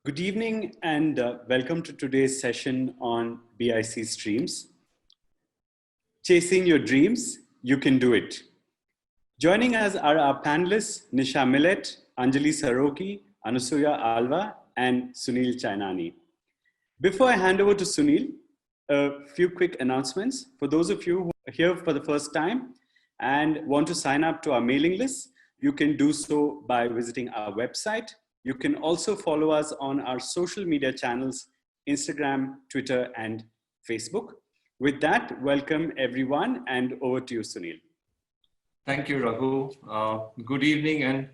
Good evening and welcome to today's session on BIC streams. Chasing your dreams, you can do it. Joining us are our panelists, Nisha Millet, Anjali Saraogi, Anusooya Alva, and Sunil Chainani. Before I hand over to Sunil, a few quick announcements. For those of you who are here for the first time and want to sign up to our mailing list, you can do so by visiting our website. You can also follow us on our social media channels, Instagram, Twitter, and Facebook. With that, welcome everyone, and over to you, Sunil. Thank you, Raghu. Good evening, and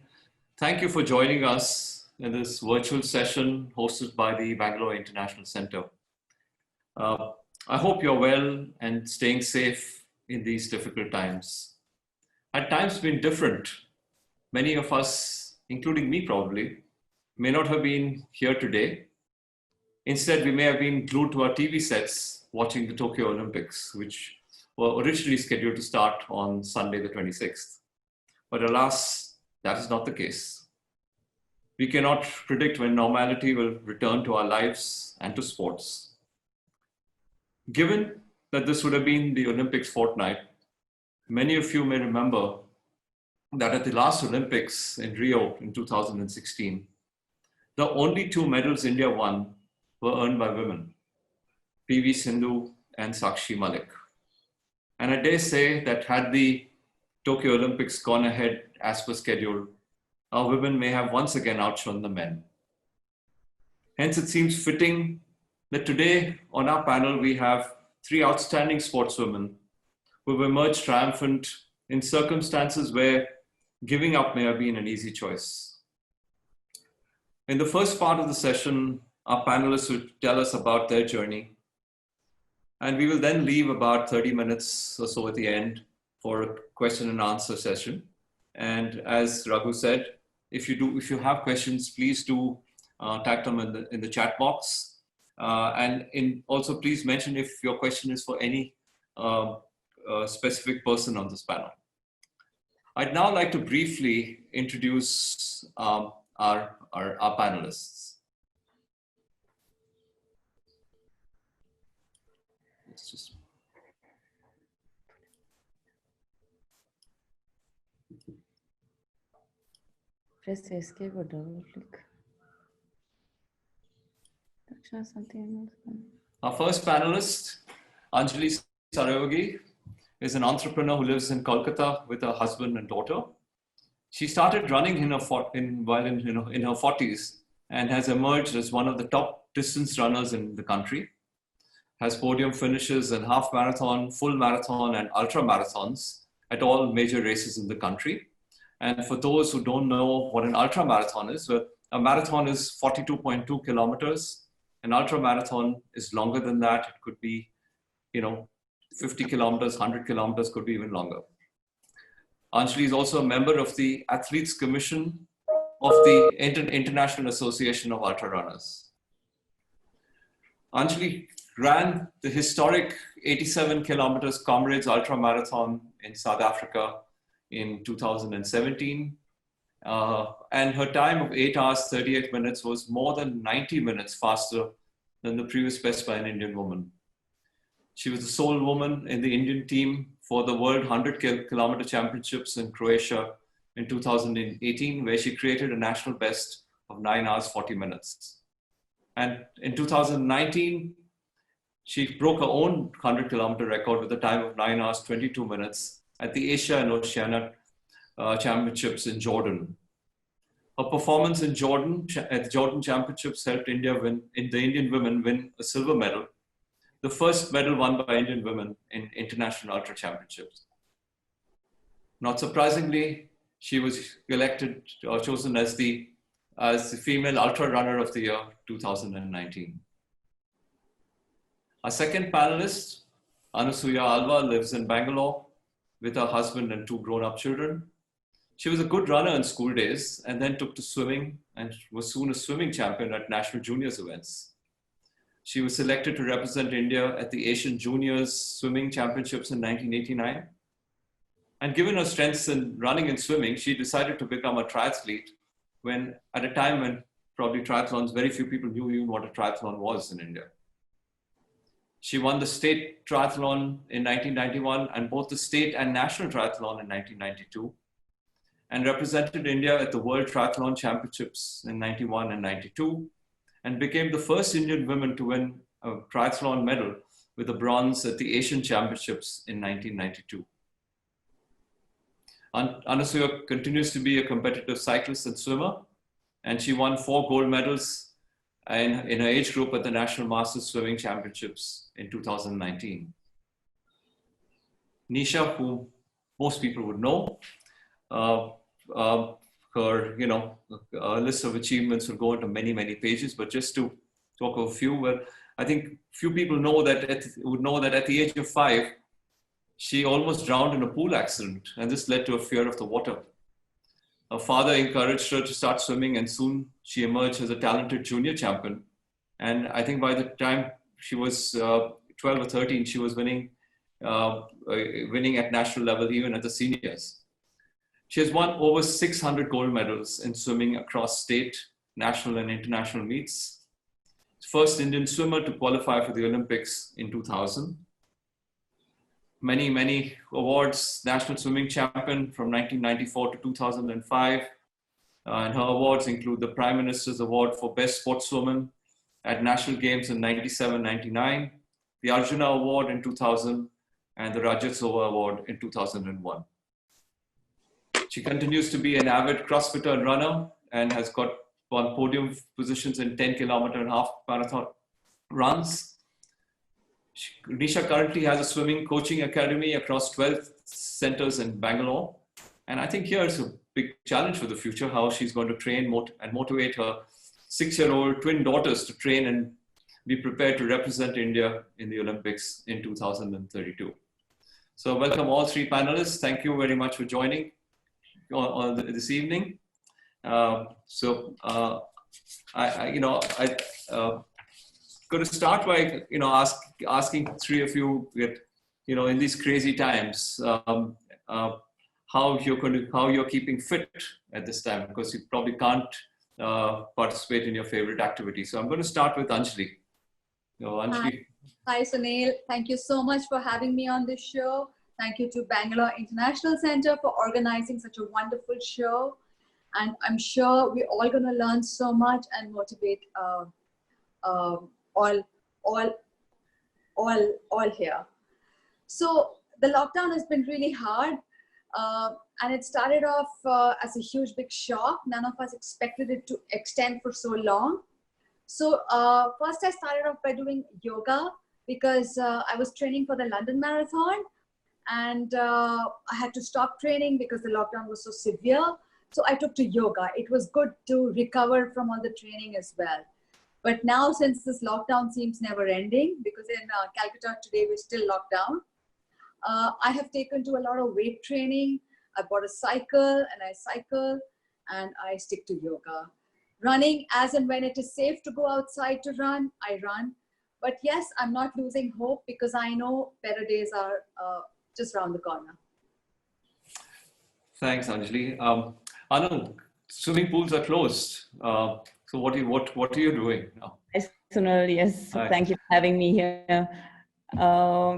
thank you for joining us in this virtual session hosted by the Bangalore International Center. I hope you're well and staying safe in these difficult times. Had times been different, many of us, including me probably, may not have been here today. Instead, we may have been glued to our TV sets watching the Tokyo Olympics, which were originally scheduled to start on Sunday, the 26th. But alas, that is not the case. We cannot predict when normality will return to our lives and to sports. Given that this would have been the Olympics fortnight, many of you may remember that at the last Olympics in Rio in 2016, the only two medals India won were earned by women, PV Sindhu and Sakshi Malik. And I dare say that had the Tokyo Olympics gone ahead as per schedule, our women may have once again outshone the men. Hence, it seems fitting that today on our panel, we have three outstanding sportswomen who have emerged triumphant in circumstances where giving up may have been an easy choice. In the first part of the session, our panelists will tell us about their journey. And we will then leave about 30 minutes or so at the end for a question and answer session. And as Raghu said, if you have questions, please do type them in the chat box. Also please mention if your question is for any specific person on this panel. I'd now like to briefly introduce our panelists. Let's just press escape or double click. Our first panelist, Anjali Saraogi, is an entrepreneur who lives in Kolkata with her husband and daughter. She started running in her 40s and has emerged as one of the top distance runners in the country. Has podium finishes in half marathon, full marathon, and ultra marathons at all major races in the country. And for those who don't know what an ultra marathon is, well, a marathon is 42.2 kilometers. An ultra marathon is longer than that. It could be, 50 kilometers, 100 kilometers, could be even longer. Anjali is also a member of the Athletes Commission of the International Association of Ultra Runners. Anjali ran the historic 87 kilometers Comrades Ultra Marathon in South Africa in 2017. And her time of 8 hours, 38 minutes was more than 90 minutes faster than the previous best by an Indian woman. She was the sole woman in the Indian team for the World 100 Kilometer Championships in Croatia in 2018, where she created a national best of 9 hours, 40 minutes. And in 2019, she broke her own 100 kilometer record with a time of 9 hours, 22 minutes at the Asia and Oceania Championships in Jordan. Her performance in Jordan at the Jordan Championships helped the Indian women win a silver medal, the first medal won by Indian women in international ultra championships. Not surprisingly, she was chosen as the female ultra runner of the year 2019. Our second panelist, Anusooya Alva, lives in Bangalore with her husband and two grown-up children. She was a good runner in school days and then took to swimming and was soon a swimming champion at national juniors events. She was selected to represent India at the Asian Juniors Swimming Championships in 1989. And given her strengths in running and swimming, she decided to become a triathlete at a time when probably triathlons, very few people knew even what a triathlon was in India. She won the state triathlon in 1991 and both the state and national triathlon in 1992, and represented India at the World Triathlon Championships in 91 and 92, and became the first Indian woman to win a triathlon medal with a bronze at the Asian Championships in 1992. Anasuya continues to be a competitive cyclist and swimmer, and she won 4 gold medals in her age group at the National Masters Swimming Championships in 2019. Nisha, who most people would know, her list of achievements will go into many, many pages, but just to talk of a few, well, I think few people would know that at the age of 5, she almost drowned in a pool accident, and this led to a fear of the water. Her father encouraged her to start swimming, and soon she emerged as a talented junior champion. And I think by the time she was 12 or 13, she was winning at national level, even at the seniors. She has won over 600 gold medals in swimming across state, national, and international meets. First Indian swimmer to qualify for the Olympics in 2000. Many, many awards, national swimming champion from 1994 to 2005. And her awards include the Prime Minister's Award for Best Sportswoman at National Games in 97-99, the Arjuna Award in 2000, and the Rajyotsava Award in 2001. She continues to be an avid CrossFitter and runner and has won podium positions in 10-kilometer and half marathon runs. Nisha currently has a swimming coaching academy across 12 centers in Bangalore. And I think here is a big challenge for the future, how she's going to train and motivate her 6-year-old twin daughters to train and be prepared to represent India in the Olympics in 2032. So welcome all 3 panelists. Thank you very much for joining this evening. Going to start by asking 3 of you, in these crazy times, how you're keeping fit at this time, because you probably can't participate in your favorite activity. So I'm going to start with Anjali. Anjali. Hi Sunil, thank you so much for having me on this show. Thank you to Bangalore International Center for organizing such a wonderful show. And I'm sure we're all going to learn so much and motivate all here. So the lockdown has been really hard, and it started off as a huge big shock. None of us expected it to extend for so long. So first I started off by doing yoga because I was training for the London Marathon, and I had to stop training because the lockdown was so severe. So I took to yoga. It was good to recover from all the training as well. But now, since this lockdown seems never ending, because in Calcutta today we're still locked down, I have taken to a lot of weight training. I bought a cycle and I cycle, and I stick to yoga. Running, as and when it is safe to go outside to run, I run. But yes, I'm not losing hope because I know better days are just around the corner. Thanks, Anjali. Anu, swimming pools are closed. So what are you doing now? Hi, Sunil. Yes, Hi. Thank you for having me here.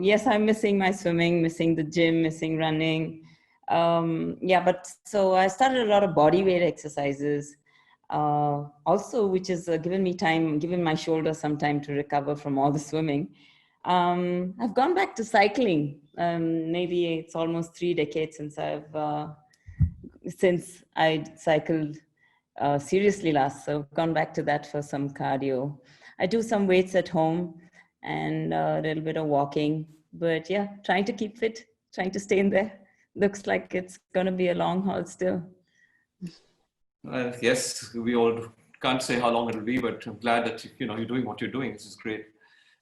Yes, I'm missing my swimming, missing the gym, missing running. But so I started a lot of body weight exercises. Also, which has given my shoulders some time to recover from all the swimming. I've gone back to cycling. Maybe it's almost 3 decades since I cycled seriously last. So I've gone back to that for some cardio. I do some weights at home and a little bit of walking. But yeah, trying to keep fit, trying to stay in there. Looks like it's going to be a long haul still. Yes, we all can't say how long it'll be, but I'm glad that you're doing what you're doing. This is great.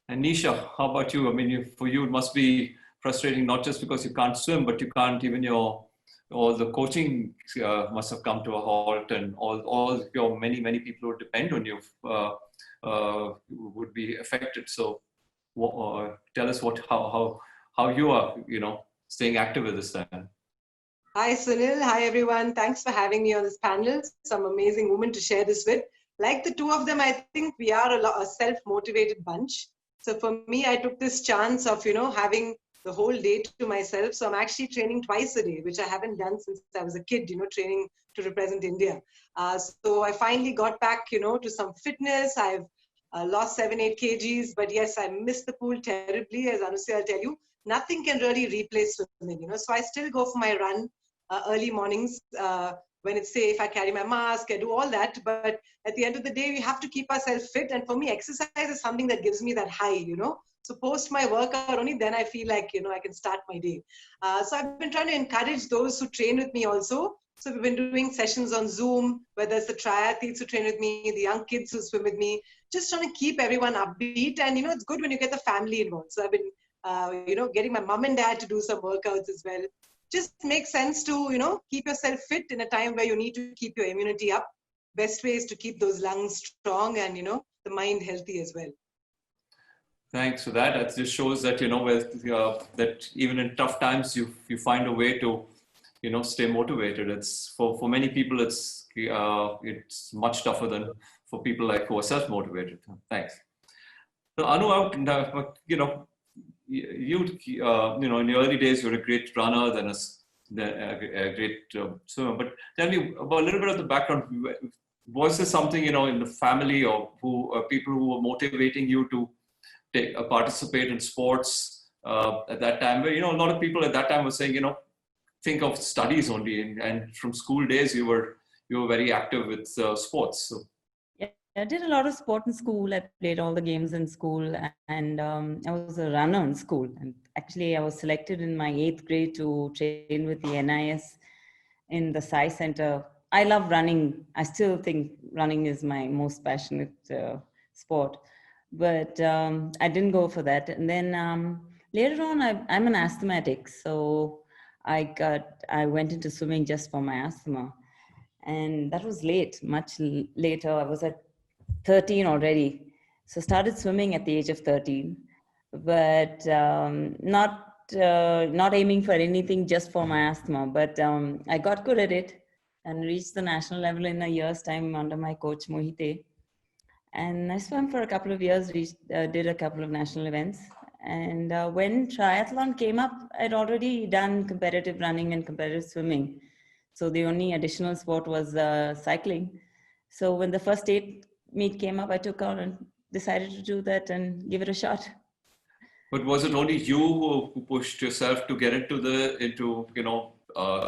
And Nisha, how about you? I mean, for you, it must be frustrating, not just because you can't swim, but you can't even all the coaching must have come to a halt, and all your many people who depend on you would be affected. So tell us how you are, staying active at this time. Hi, Sunil. Hi, everyone. Thanks for having me on this panel. Some amazing women to share this with. like the two of them, I think we are a self-motivated bunch. So for me, I took this chance of, having the whole day to myself. So I'm actually training twice a day, which I haven't done since I was a kid, training to represent India. So I finally got back, to some fitness. I've lost 7-8 kgs, but yes, I miss the pool terribly. As Anusooya, I'll tell you, nothing can really replace swimming, So I still go for my run early mornings when it's safe. I carry my mask, I do all that. But at the end of the day, we have to keep ourselves fit. And for me, exercise is something that gives me that high, So post my workout, only then I feel like, I can start my day. So I've been trying to encourage those who train with me also. So we've been doing sessions on Zoom, whether it's the triathletes who train with me, the young kids who swim with me, just trying to keep everyone upbeat. And, it's good when you get the family involved. So I've been, getting my mom and dad to do some workouts as well. Just makes sense to, keep yourself fit in a time where you need to keep your immunity up. Best way is to keep those lungs strong and, the mind healthy as well. Thanks for that. That just shows that, that even in tough times, you find a way to, stay motivated. It's for many people, it's much tougher than for people like who are self-motivated. Thanks. So Anu, you in the early days, you were a great runner, then a great swimmer. But tell me about a little bit of the background. Was there something, in the family or people who were motivating you to participate in sports at that time? Where, a lot of people at that time were saying, think of studies only. And from school days, you were very active with sports. So. Yeah, I did a lot of sport in school. I played all the games in school, and I was a runner in school. And actually, I was selected in my 8th grade to train with the NIS in the Sai Center. I love running. I still think running is my most passionate sport, but I didn't go for that. And then later on, I'm an asthmatic, so I went into swimming just for my asthma, and that was late, much later. I was at 13 already, so started swimming at the age of 13, but not aiming for anything, just for my asthma. But I got good at it and reached the national level in a year's time under my coach Mohite. And I swam for a couple of years, did a couple of national events. And when triathlon came up, I'd already done competitive running and competitive swimming. So the only additional sport was cycling. So when the first state meet came up, I took out and decided to do that and give it a shot. But was it only you who pushed yourself to get into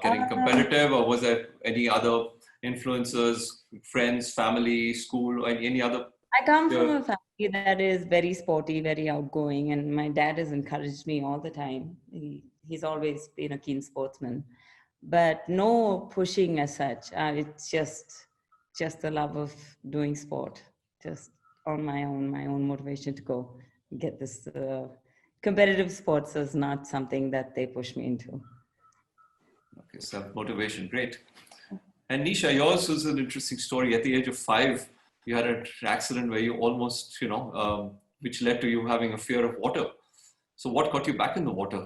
getting competitive, or was there any other influencers, friends, family, school, or any other? I come from a family that is very sporty, very outgoing, and my dad has encouraged me all the time. He's always been a keen sportsman, but no pushing as such. It's just the love of doing sport, just on my own motivation to go get this. Competitive sports is not something that they push me into. Okay, self-motivation, great. And Nisha, yours was an interesting story. At the age of 5, you had an accident where you almost, which led to you having a fear of water. So what got you back in the water?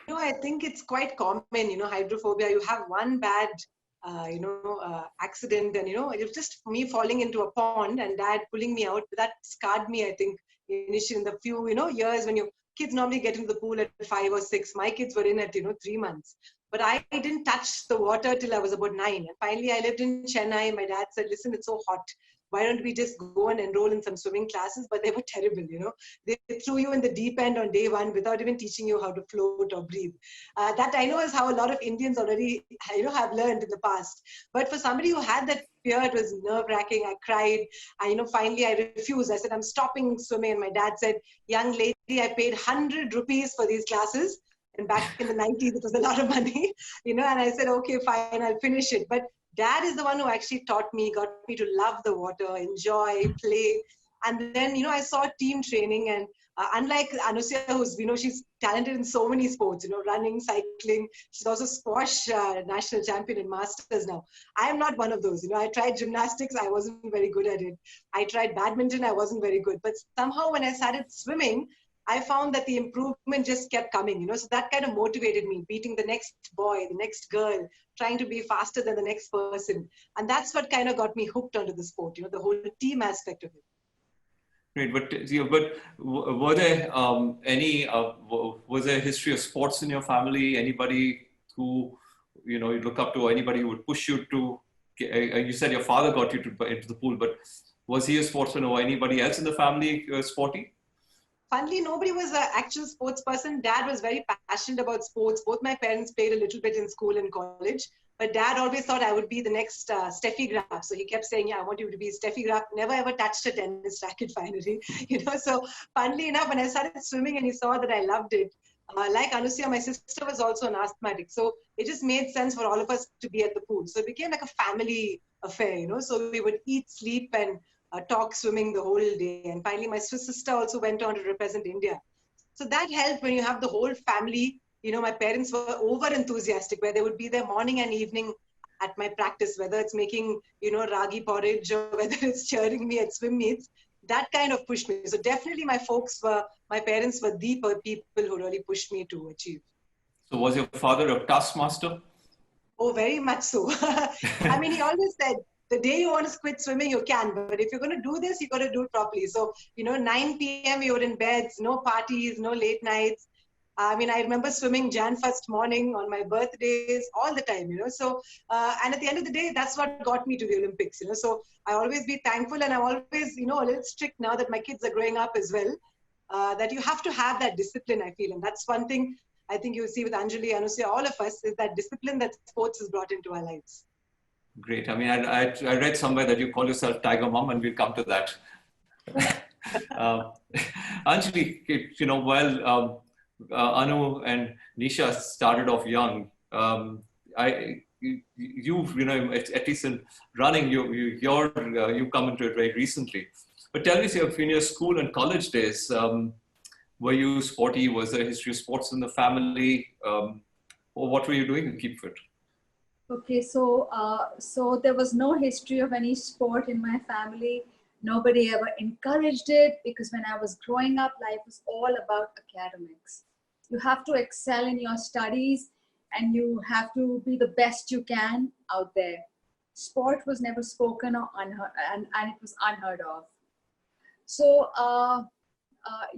I think it's quite common, hydrophobia. You have one bad, accident, and, it was just me falling into a pond and dad pulling me out. That scarred me, I think, initially in the few, years when your kids normally get into the pool at 5 or 6. My kids were in at, 3 months. But I didn't touch the water till I was about 9. And finally, I lived in Chainani. My dad said, listen, it's so hot. Why don't we just go and enroll in some swimming classes? But they were terrible, They threw you in the deep end on day 1 without even teaching you how to float or breathe. That I know is how a lot of Indians already, have learned in the past. But for somebody who had that fear, it was nerve-wracking. I cried. Finally, I refused. I said, I'm stopping swimming. And my dad said, young lady, I paid 100 rupees for these classes. And back in the 90s, it was a lot of money, and I said, okay, fine, I'll finish it. But dad is the one who actually got me to love the water, enjoy, play. And then, I saw team training, and unlike Anusooya, who's, she's talented in so many sports, running, cycling. She's also squash national champion in masters now. I am not one of those. I tried gymnastics. I wasn't very good at it. I tried badminton. I wasn't very good. But somehow when I started swimming, I found that the improvement just kept coming, so that kind of motivated me, beating the next boy, the next girl, trying to be faster than the next person. And that's what kind of got me hooked onto the sport, the whole team aspect of it. Great, but were there was there a history of sports in your family? Anybody who you look up to, anybody who would push you to? You said your father got you into the pool, but was he a sportsman, or anybody else in the family sporty? Funnily, nobody was an actual sports person. Dad was very passionate about sports. Both my parents played a little bit in school and college. But Dad always thought I would be the next Steffi Graf. So he kept saying, yeah, I want you to be Steffi Graf. Never ever touched a tennis racket finally. So funnily enough, when I started swimming and he saw that I loved it, like Anusooya, my sister was also an asthmatic. So it just made sense for all of us to be at the pool. So it became like a family affair, So we would eat, sleep and talk swimming the whole day. And finally, my sister also went on to represent India. So that helped when you have the whole family. My parents were over enthusiastic, where they would be there morning and evening at my practice, whether it's making, ragi porridge or whether it's cheering me at swim meets. That kind of pushed me. So definitely my parents were the people who really pushed me to achieve. So was your father a taskmaster? Oh, very much so. I mean, he always said, the day you want to quit swimming, you can. But if you're going to do this, you got to do it properly. So, 9 p.m. we were in beds, no parties, no late nights. I mean, I remember swimming Jan 1st morning on my birthdays all the time, So, and at the end of the day, that's what got me to the Olympics, So I always be thankful, and I'm always, a little strict now that my kids are growing up as well, that you have to have that discipline, I feel. And that's one thing I think you see with Anjali, Anusooya, all of us, is that discipline that sports has brought into our lives. Great. I mean, I read somewhere that you call yourself Tiger Mom, and we'll come to that. Anjali, while Anu and Nisha started off young, at least in running, you come into it very recently. But tell me, in your school and college days, were you sporty? Was there a history of sports in the family? Or what were you doing to keep fit? Okay, so there was no history of any sport in my family. Nobody ever encouraged it, because when I was growing up, life was all about academics. You have to excel in your studies and you have to be the best you can out there. Sport was never spoken or unheard, and it was unheard of. So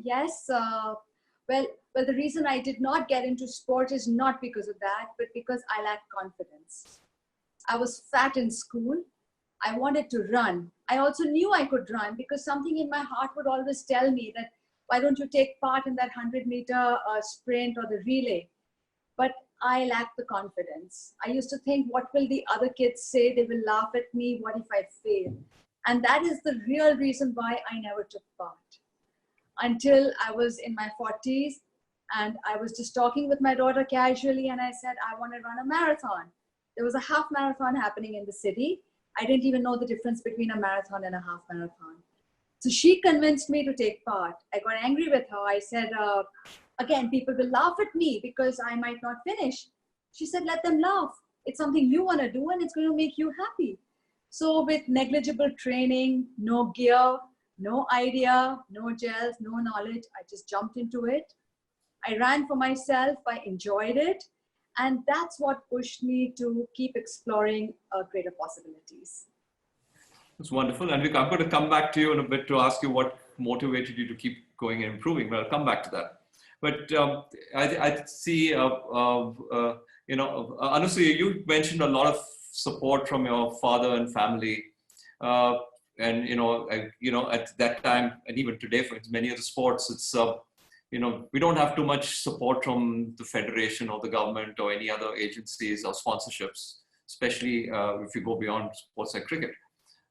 yes, well, the reason I did not get into sport is not because of that, but because I lacked confidence. I was fat in school. I wanted to run. I also knew I could run, because something in my heart would always tell me that, why don't you take part in that 100-meter sprint or the relay? But I lacked the confidence. I used to think, what will the other kids say? They will laugh at me. What if I fail? And that is the real reason why I never took part. Until I was in my 40s, and I was just talking with my daughter casually, and I said, I want to run a marathon. There was a half marathon happening in the city. I didn't even know the difference between a marathon and a half marathon. So she convinced me to take part. I got angry with her. I said, again, people will laugh at me because I might not finish. She said, let them laugh. It's something you want to do, and it's going to make you happy. So with negligible training, no gear, no idea, no gels, no knowledge, I just jumped into it. I ran for myself. I enjoyed it. And that's what pushed me to keep exploring greater possibilities. That's wonderful. And I'm going to come back to you in a bit to ask you what motivated you to keep going and improving, but I'll come back to that. But I see, Anusooya, you mentioned a lot of support from your father and family. And, at that time, and even today, for many of the sports, it's, we don't have too much support from the federation or the government or any other agencies or sponsorships, especially if you go beyond sports like cricket.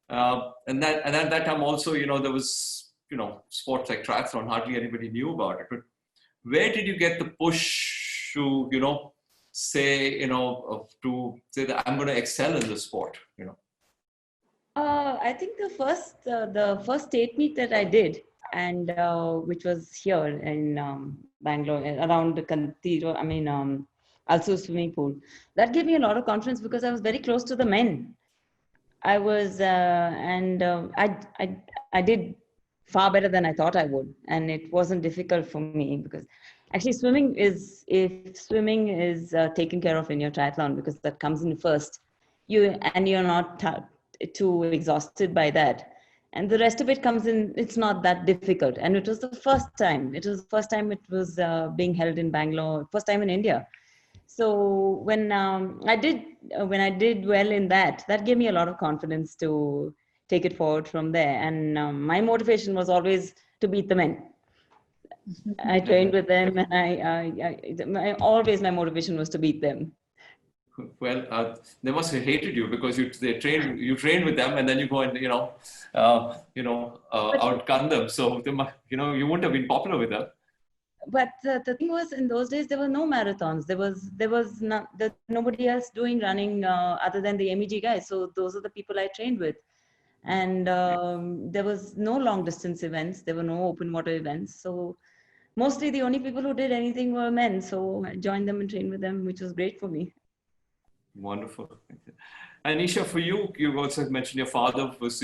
And at that time also, there was, sports like triathlon, hardly anybody knew about it. But where did you get the push to, say that I'm going to excel in this sport, I think the first state meet that I did, and which was here in Bangalore, around the Kantiro, also swimming pool, that gave me a lot of confidence because I was very close to the men. I was, I did far better than I thought I would. And it wasn't difficult for me because actually swimming is, if swimming is taken care of in your triathlon, because that comes in first, you're not too exhausted by that. And the rest of it comes in, it's not that difficult. And it was the first time. It was the first time it was being held in Bangalore, first time in India. So when I did well in that, that gave me a lot of confidence to take it forward from there. And my motivation was always to beat the men. I trained with them, and always my motivation was to beat them. Well, they must have hated you because you trained with them, and then you go and outgun them. So they you wouldn't have been popular with them. But the thing was, in those days there were no marathons. There was nobody else doing running other than the MEG guys. So those are the people I trained with, and there was no long distance events. There were no open water events. So mostly the only people who did anything were men. So I joined them and trained with them, which was great for me. Wonderful. And Nisha, for you, you also mentioned your father was,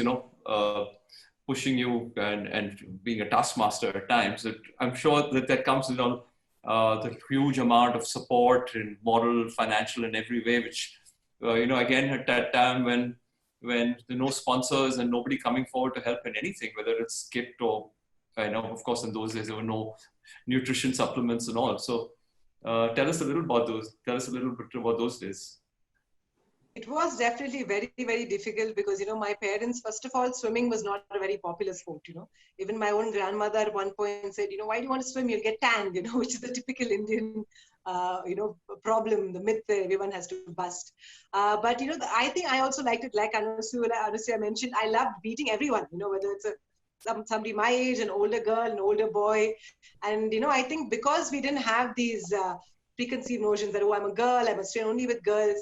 pushing you and being a taskmaster at times. I'm sure that comes with the huge amount of support and moral, financial, and every way, which, again, at that time when there are no sponsors and nobody coming forward to help in anything, whether it's kit or, of course, in those days, there were no nutrition supplements and all. So tell us a little about those. Tell us a little bit about those days. It was definitely very, very difficult because, my parents, first of all, swimming was not a very popular sport, Even my own grandmother at one point said, why do you want to swim? You'll get tanned, which is the typical Indian, problem, the myth that everyone has to bust. But, I think I also liked it, like Anusooya mentioned, I loved beating everyone, whether it's somebody my age, an older girl, an older boy. And, I think because we didn't have these preconceived notions that, oh, I'm a girl, I must train only with girls.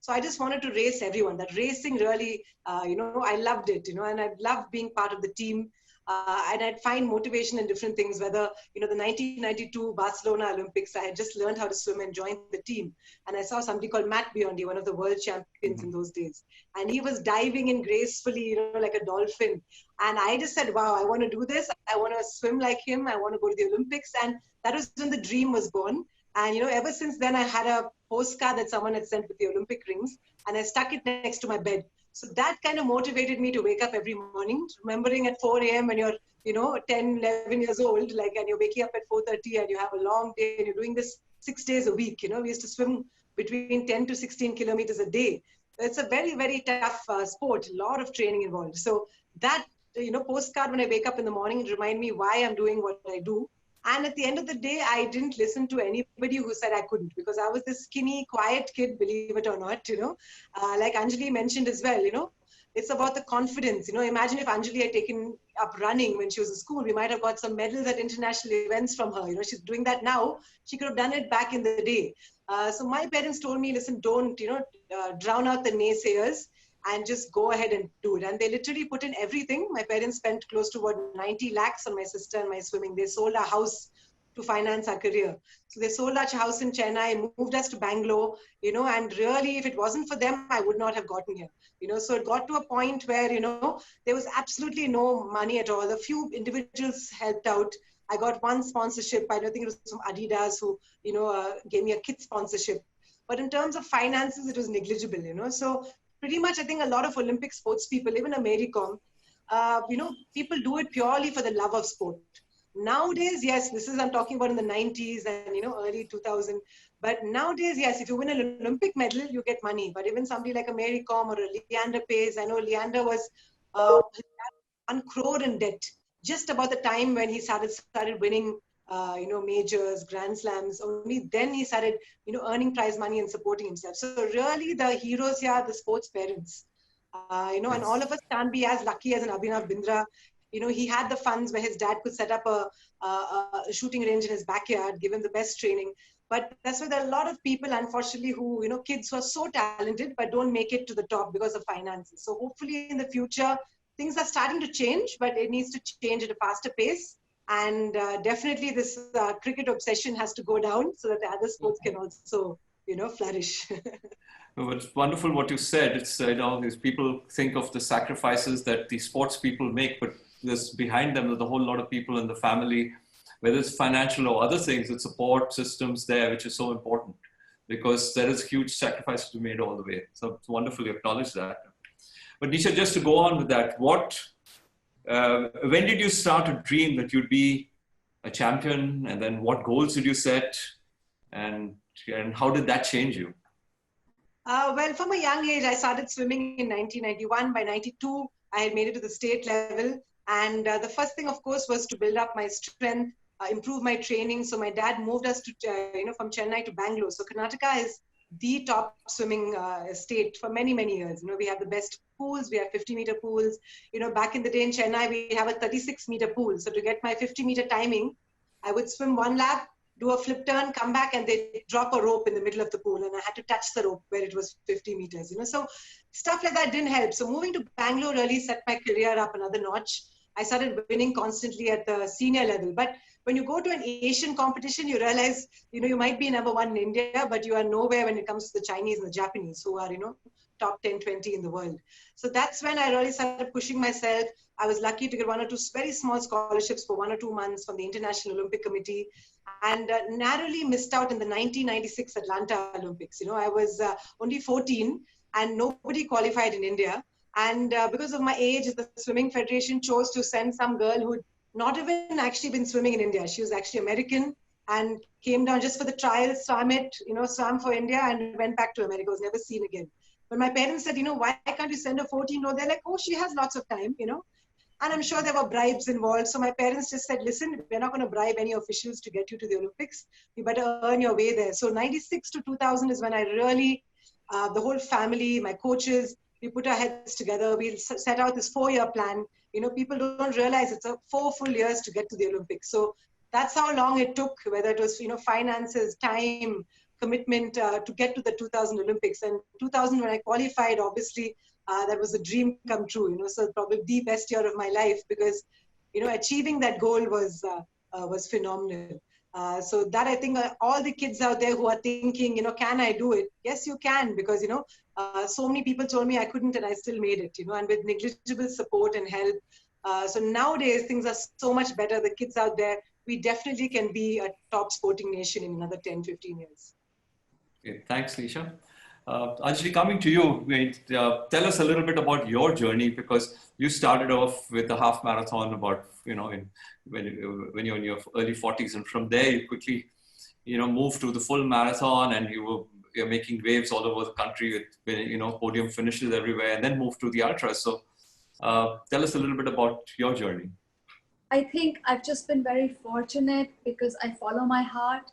So I just wanted to race everyone. That racing really, I loved it, and I loved being part of the team. And I'd find motivation in different things, whether, the 1992 Barcelona Olympics, I had just learned how to swim and joined the team. And I saw somebody called Matt Biondi, one of the world champions in those days. And he was diving in gracefully, like a dolphin. And I just said, wow, I want to do this. I want to swim like him. I want to go to the Olympics. And that was when the dream was born. And, ever since then, I had a postcard that someone had sent with the Olympic rings, and I stuck it next to my bed. So that kind of motivated me to wake up every morning, remembering at 4 a.m. when you're, 10, 11 years old, and you're waking up at 4:30 and you have a long day and you're doing this 6 days a week. We used to swim between 10 to 16 kilometers a day. It's a very, very tough sport, a lot of training involved. So that, postcard when I wake up in the morning, it reminds me why I'm doing what I do. And at the end of the day, I didn't listen to anybody who said I couldn't, because I was this skinny, quiet kid, believe it or not, like Anjali mentioned as well, it's about the confidence. Imagine if Anjali had taken up running when she was in school, we might have got some medals at international events from her. She's doing that now. She could have done it back in the day. So my parents told me, listen, don't, drown out the naysayers and just go ahead and do it. And they literally put in everything. My parents spent close to 90 lakhs on my sister and my swimming. They sold our house to finance our career. So they sold our house in Chainani, moved us to Bangalore, and really, if it wasn't for them, I would not have gotten here. So it got to a point where, there was absolutely no money at all. A few individuals helped out. I got one sponsorship. I don't think it was from Adidas who, gave me a kit sponsorship. But in terms of finances, it was negligible, So pretty much, I think a lot of Olympic sports people, even Americom, people do it purely for the love of sport. Nowadays, yes, I'm talking about in the 90s and, early 2000. But nowadays, yes, if you win an Olympic medal, you get money. But even somebody like a Mary Kom or a Leander Pace, I know Leander was 1 crore in debt just about the time when he started winning majors, Grand Slams. Only then he started, earning prize money and supporting himself. So really the heroes here are the sports parents, and all of us can't be as lucky as an Abhinav Bindra. He had the funds where his dad could set up a shooting range in his backyard, give him the best training. But that's why there are a lot of people, unfortunately, who, kids who are so talented, but don't make it to the top because of finances. So hopefully in the future, things are starting to change, but it needs to change at a faster pace. And definitely this cricket obsession has to go down so that the other sports can also, flourish. It's wonderful what you said. It's, these people think of the sacrifices that the sports people make, but there's behind them, there's a whole lot of people in the family, whether it's financial or other things, the support systems there, which is so important because there is huge sacrifice to be made all the way. So it's wonderful you acknowledge that. But Nisha, just to go on with that, when did you start to dream that you'd be a champion, and then what goals did you set, and how did that change you? Well, from a young age, I started swimming in 1991. By 92, I had made it to the state level. And the first thing, of course, was to build up my strength, improve my training. So my dad moved us to, from Chennai to Bangalore. So Karnataka is the top swimming state for many, many years. We have the best pools. We have 50-meter pools. Back in the day in Chennai, we have a 36-meter pool. So to get my 50-meter timing, I would swim one lap, do a flip turn, come back, and they drop a rope in the middle of the pool. And I had to touch the rope where it was 50 meters. So stuff like that didn't help. So moving to Bangalore really set my career up another notch. I started winning constantly at the senior level. But when you go to an Asian competition, you realize, you might be number one in India, but you are nowhere when it comes to the Chinese and the Japanese, who are, top 10, 20 in the world. So that's when I really started pushing myself. I was lucky to get one or two very small scholarships for 1 or 2 months from the International Olympic Committee, and narrowly missed out in the 1996 Atlanta Olympics. I was only 14 and nobody qualified in India. And because of my age, the Swimming Federation chose to send some girl who had not even actually been swimming in India. She was actually American and came down just for the trials, swam for India and went back to America, was never seen again. But my parents said, why can't you send a 14-year-old? They're like, oh, she has lots of time, And I'm sure there were bribes involved. So my parents just said, listen, we're not going to bribe any officials to get you to the Olympics. You better earn your way there. So 96 to 2000 is when I really, the whole family, my coaches, we put our heads together. We set out this 4-year plan. People don't realize it's 4 full years to get to the Olympics. So that's how long it took, whether it was, finances, time, commitment to get to the 2000 Olympics. And 2000, when I qualified, obviously, that was a dream come true, so probably the best year of my life because, achieving that goal was phenomenal. So that I think all the kids out there who are thinking, can I do it? Yes, you can, because, so many people told me I couldn't and I still made it, and with negligible support and help. So nowadays, things are so much better. The kids out there, we definitely can be a top sporting nation in another 10, 15 years. Okay, thanks, Nisha. Anjali, coming to you, tell us a little bit about your journey, because you started off with a half marathon about, when you're in your early 40s, and from there you quickly, moved to the full marathon, and you're making waves all over the country with, podium finishes everywhere, and then moved to the ultras. So tell us a little bit about your journey. I think I've just been very fortunate because I follow my heart.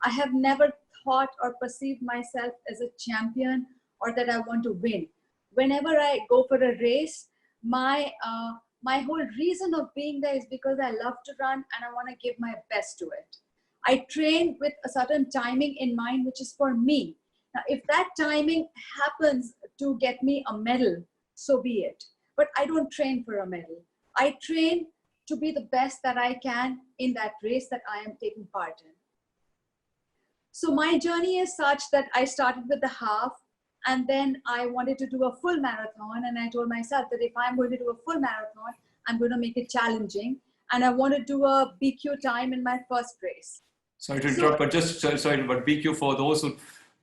I have never thought or perceived myself as a champion or that I want to win. Whenever I go for a race, my whole reason of being there is because I love to run and I want to give my best to it. I train with a certain timing in mind, which is for me. Now, if that timing happens to get me a medal, so be it. But I don't train for a medal. I train to be the best that I can in that race that I am taking part in. So my journey is such that I started with the half, and then I wanted to do a full marathon. And I told myself that if I'm going to do a full marathon, I'm going to make it challenging. And I want to do a BQ time in my first race. Sorry to interrupt, but just sorry, but BQ, for those who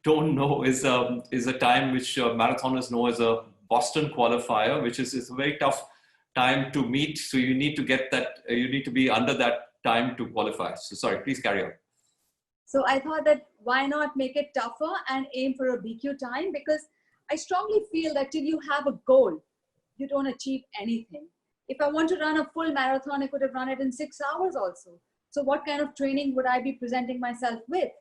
don't know, is a time which marathoners know as a Boston qualifier, which is a very tough time to meet. So you need to get that, you need to be under that time to qualify. So sorry, please carry on. So I thought that why not make it tougher and aim for a BQ time? Because I strongly feel that till you have a goal, you don't achieve anything. If I want to run a full marathon, I could have run it in 6 hours also. So what kind of training would I be presenting myself with?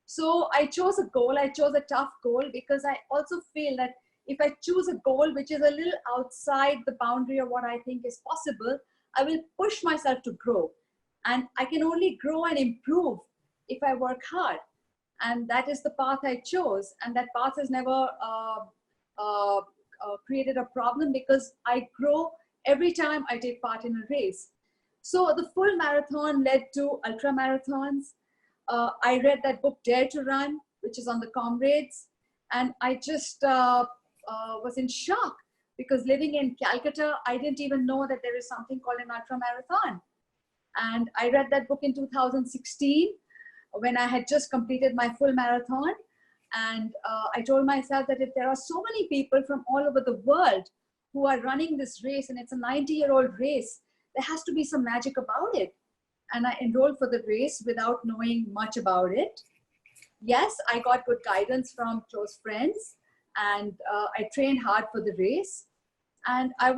So I chose a goal. I chose a tough goal because I also feel that if I choose a goal which is a little outside the boundary of what I think is possible, I will push myself to grow. And I can only grow and improve if I work hard. And that is the path I chose. And that path has never created a problem because I grow every time I take part in a race. So the full marathon led to ultra marathons. I read that book, Dare to Run, which is on the Comrades. And I just was in shock because living in Calcutta, I didn't even know that there is something called an ultra marathon. And I read that book in 2016 when I had just completed my full marathon. And I told myself that if there are so many people from all over the world who are running this race, and it's a 90-year-old race, there has to be some magic about it. And I enrolled for the race without knowing much about it. Yes, I got good guidance from close friends, and I trained hard for the race. And I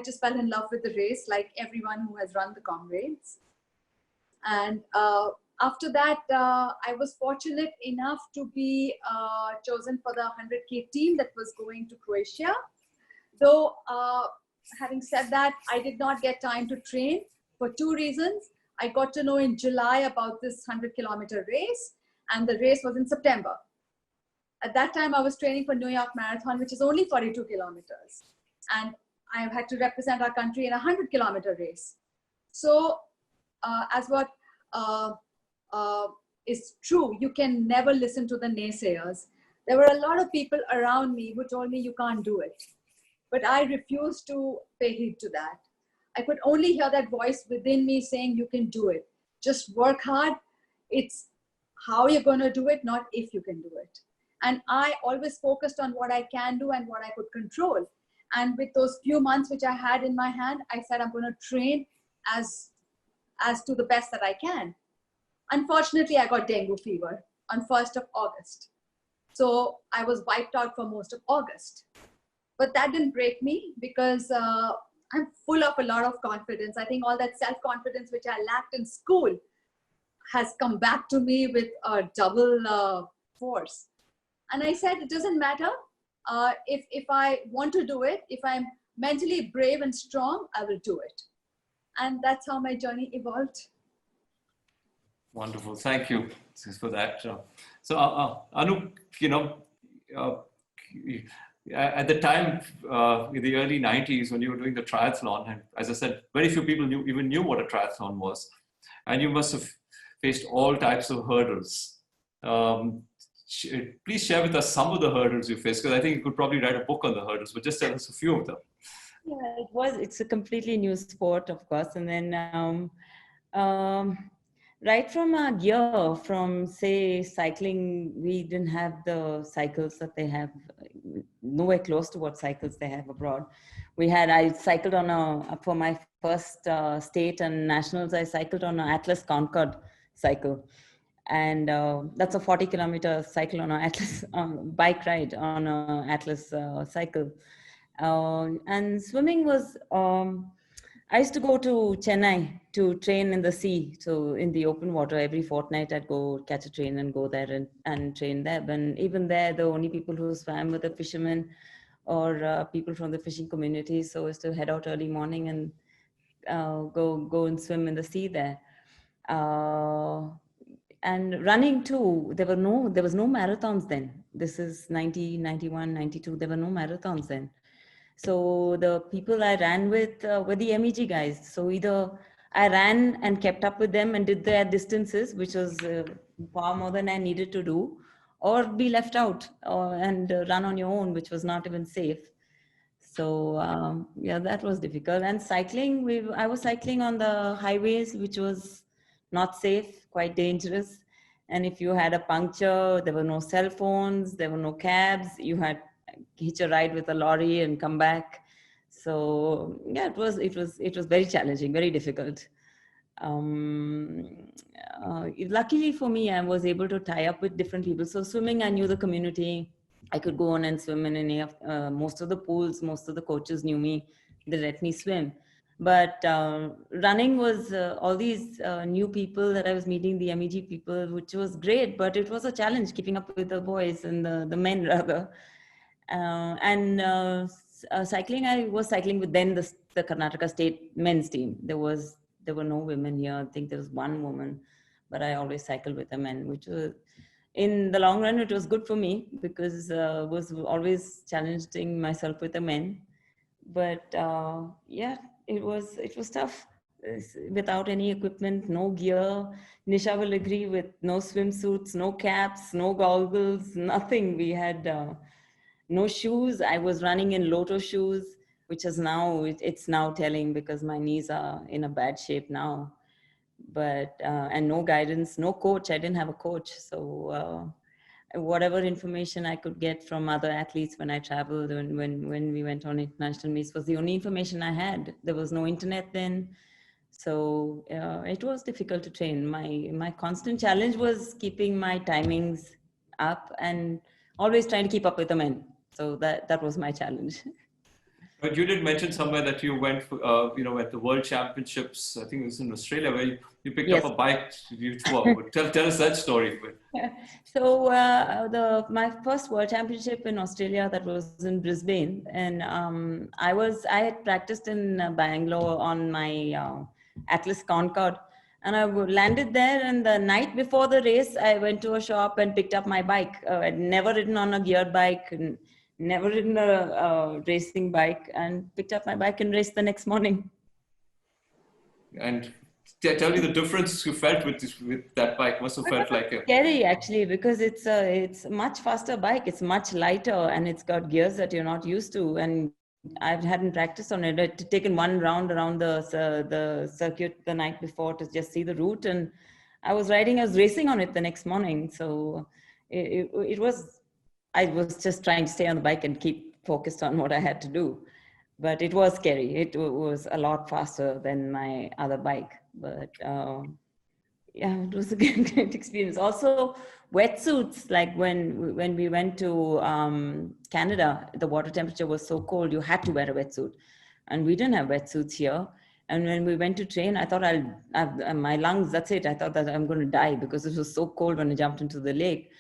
just fell in love with the race, like everyone who has run the Comrades. And after that, I was fortunate enough to be chosen for the 100K team that was going to Croatia. Though, having said that, I did not get time to train for two reasons. I got to know in July about this 100-kilometer race, and the race was in September. At that time, I was training for New York Marathon, which is only 42 kilometers. And I had to represent our country in a 100-kilometer race. So, as what is true, you can never listen to the naysayers. There were a lot of people around me who told me you can't do it. But I refused to pay heed to that. I could only hear that voice within me saying, you can do it. Just work hard. It's how you're going to do it, not if you can do it. And I always focused on what I can do and what I could control. And with those few months which I had in my hand, I said, I'm going to train as to the best that I can. Unfortunately, I got dengue fever on 1st of August. So I was wiped out for most of August. But that didn't break me because I'm full of a lot of confidence. I think all that self-confidence which I lacked in school has come back to me with a double force. And I said, it doesn't matter if I want to do it, if I'm mentally brave and strong, I will do it. And that's how my journey evolved. Wonderful. Thank you for that. So, Anu, at the time, in the early 90s, when you were doing the triathlon, and as I said, very few people even knew what a triathlon was. And you must have faced all types of hurdles. Please share with us some of the hurdles you faced, because I think you could probably write a book on the hurdles, but just tell us a few of them. Yeah, it's a completely new sport, of course. And then right from our gear, from say cycling, we didn't have the cycles that they have, nowhere close to what cycles they have abroad. I cycled for my first state and nationals, I cycled on an Atlas Concord cycle. And that's a 40-kilometer cycle on an Atlas, bike ride on an Atlas cycle. And swimming was, I used to go to Chennai to train in the sea. So in the open water, every fortnight I'd go catch a train and go there and train there. And even there, the only people who swam were the fishermen or people from the fishing community. So I used to head out early morning and go and swim in the sea there. And running too, there was no marathons then. This is 90, 91, 92. There were no marathons then. So the people I ran with were the MEG guys. So either I ran and kept up with them and did their distances, which was far more than I needed to do, or be left out and run on your own, which was not even safe. So yeah, that was difficult. And cycling, I was cycling on the highways, which was not safe, quite dangerous. And if you had a puncture, there were no cell phones, there were no cabs. You had hitch a ride with a lorry and come back. So yeah, it was very challenging, very difficult. Luckily for me, I was able to tie up with different people. So swimming, I knew the community. I could go on and swim in any of most of the pools. Most of the coaches knew me. They let me swim. But running was all these new people that I was meeting, the MEG people, which was great. But it was a challenge keeping up with the boys and the men rather. Cycling, I was cycling with then the Karnataka state men's team. There were no women here. I think there was one woman, but I always cycled with the men, which was, in the long run, it was good for me because I was always challenging myself with the men. But yeah, it was tough. Without any equipment, no gear. Nisha will agree, with no swimsuits, no caps, no goggles, nothing. We had no shoes. I was running in Lotto shoes, which is now, it's now telling because my knees are in a bad shape now. But, and no guidance, no coach. I didn't have a coach. So whatever information I could get from other athletes when I traveled and when we went on international meets was the only information I had. There was no internet then. So it was difficult to train. My constant challenge was keeping my timings up and always trying to keep up with the men. So that was my challenge. But you did mention somewhere that you went, at the World Championships. I think it was in Australia, where you picked Yes. up a bike. Tell us that story. So my first World Championship in Australia, that was in Brisbane, and I had practiced in Bangalore on my Atlas Concorde, and I landed there. And the night before the race, I went to a shop and picked up my bike. I'd never ridden on a geared bike, and never ridden a racing bike, and picked up my bike and raced the next morning. And tell me the difference you felt with that bike. Must have felt like a... Scary actually, because it's a much faster bike. It's much lighter and it's got gears that you're not used to. And I hadn't practiced on it. I'd taken one round around the circuit the night before to just see the route, and I was racing on it the next morning. So I was just trying to stay on the bike and keep focused on what I had to do. But it was scary. It was a lot faster than my other bike. But yeah, it was a great experience. Also, wetsuits, like when we went to Canada, the water temperature was so cold, you had to wear a wetsuit. And we didn't have wetsuits here. And when we went to train, I thought my lungs, that's it. I thought that I'm going to die because it was so cold when I jumped into the lake.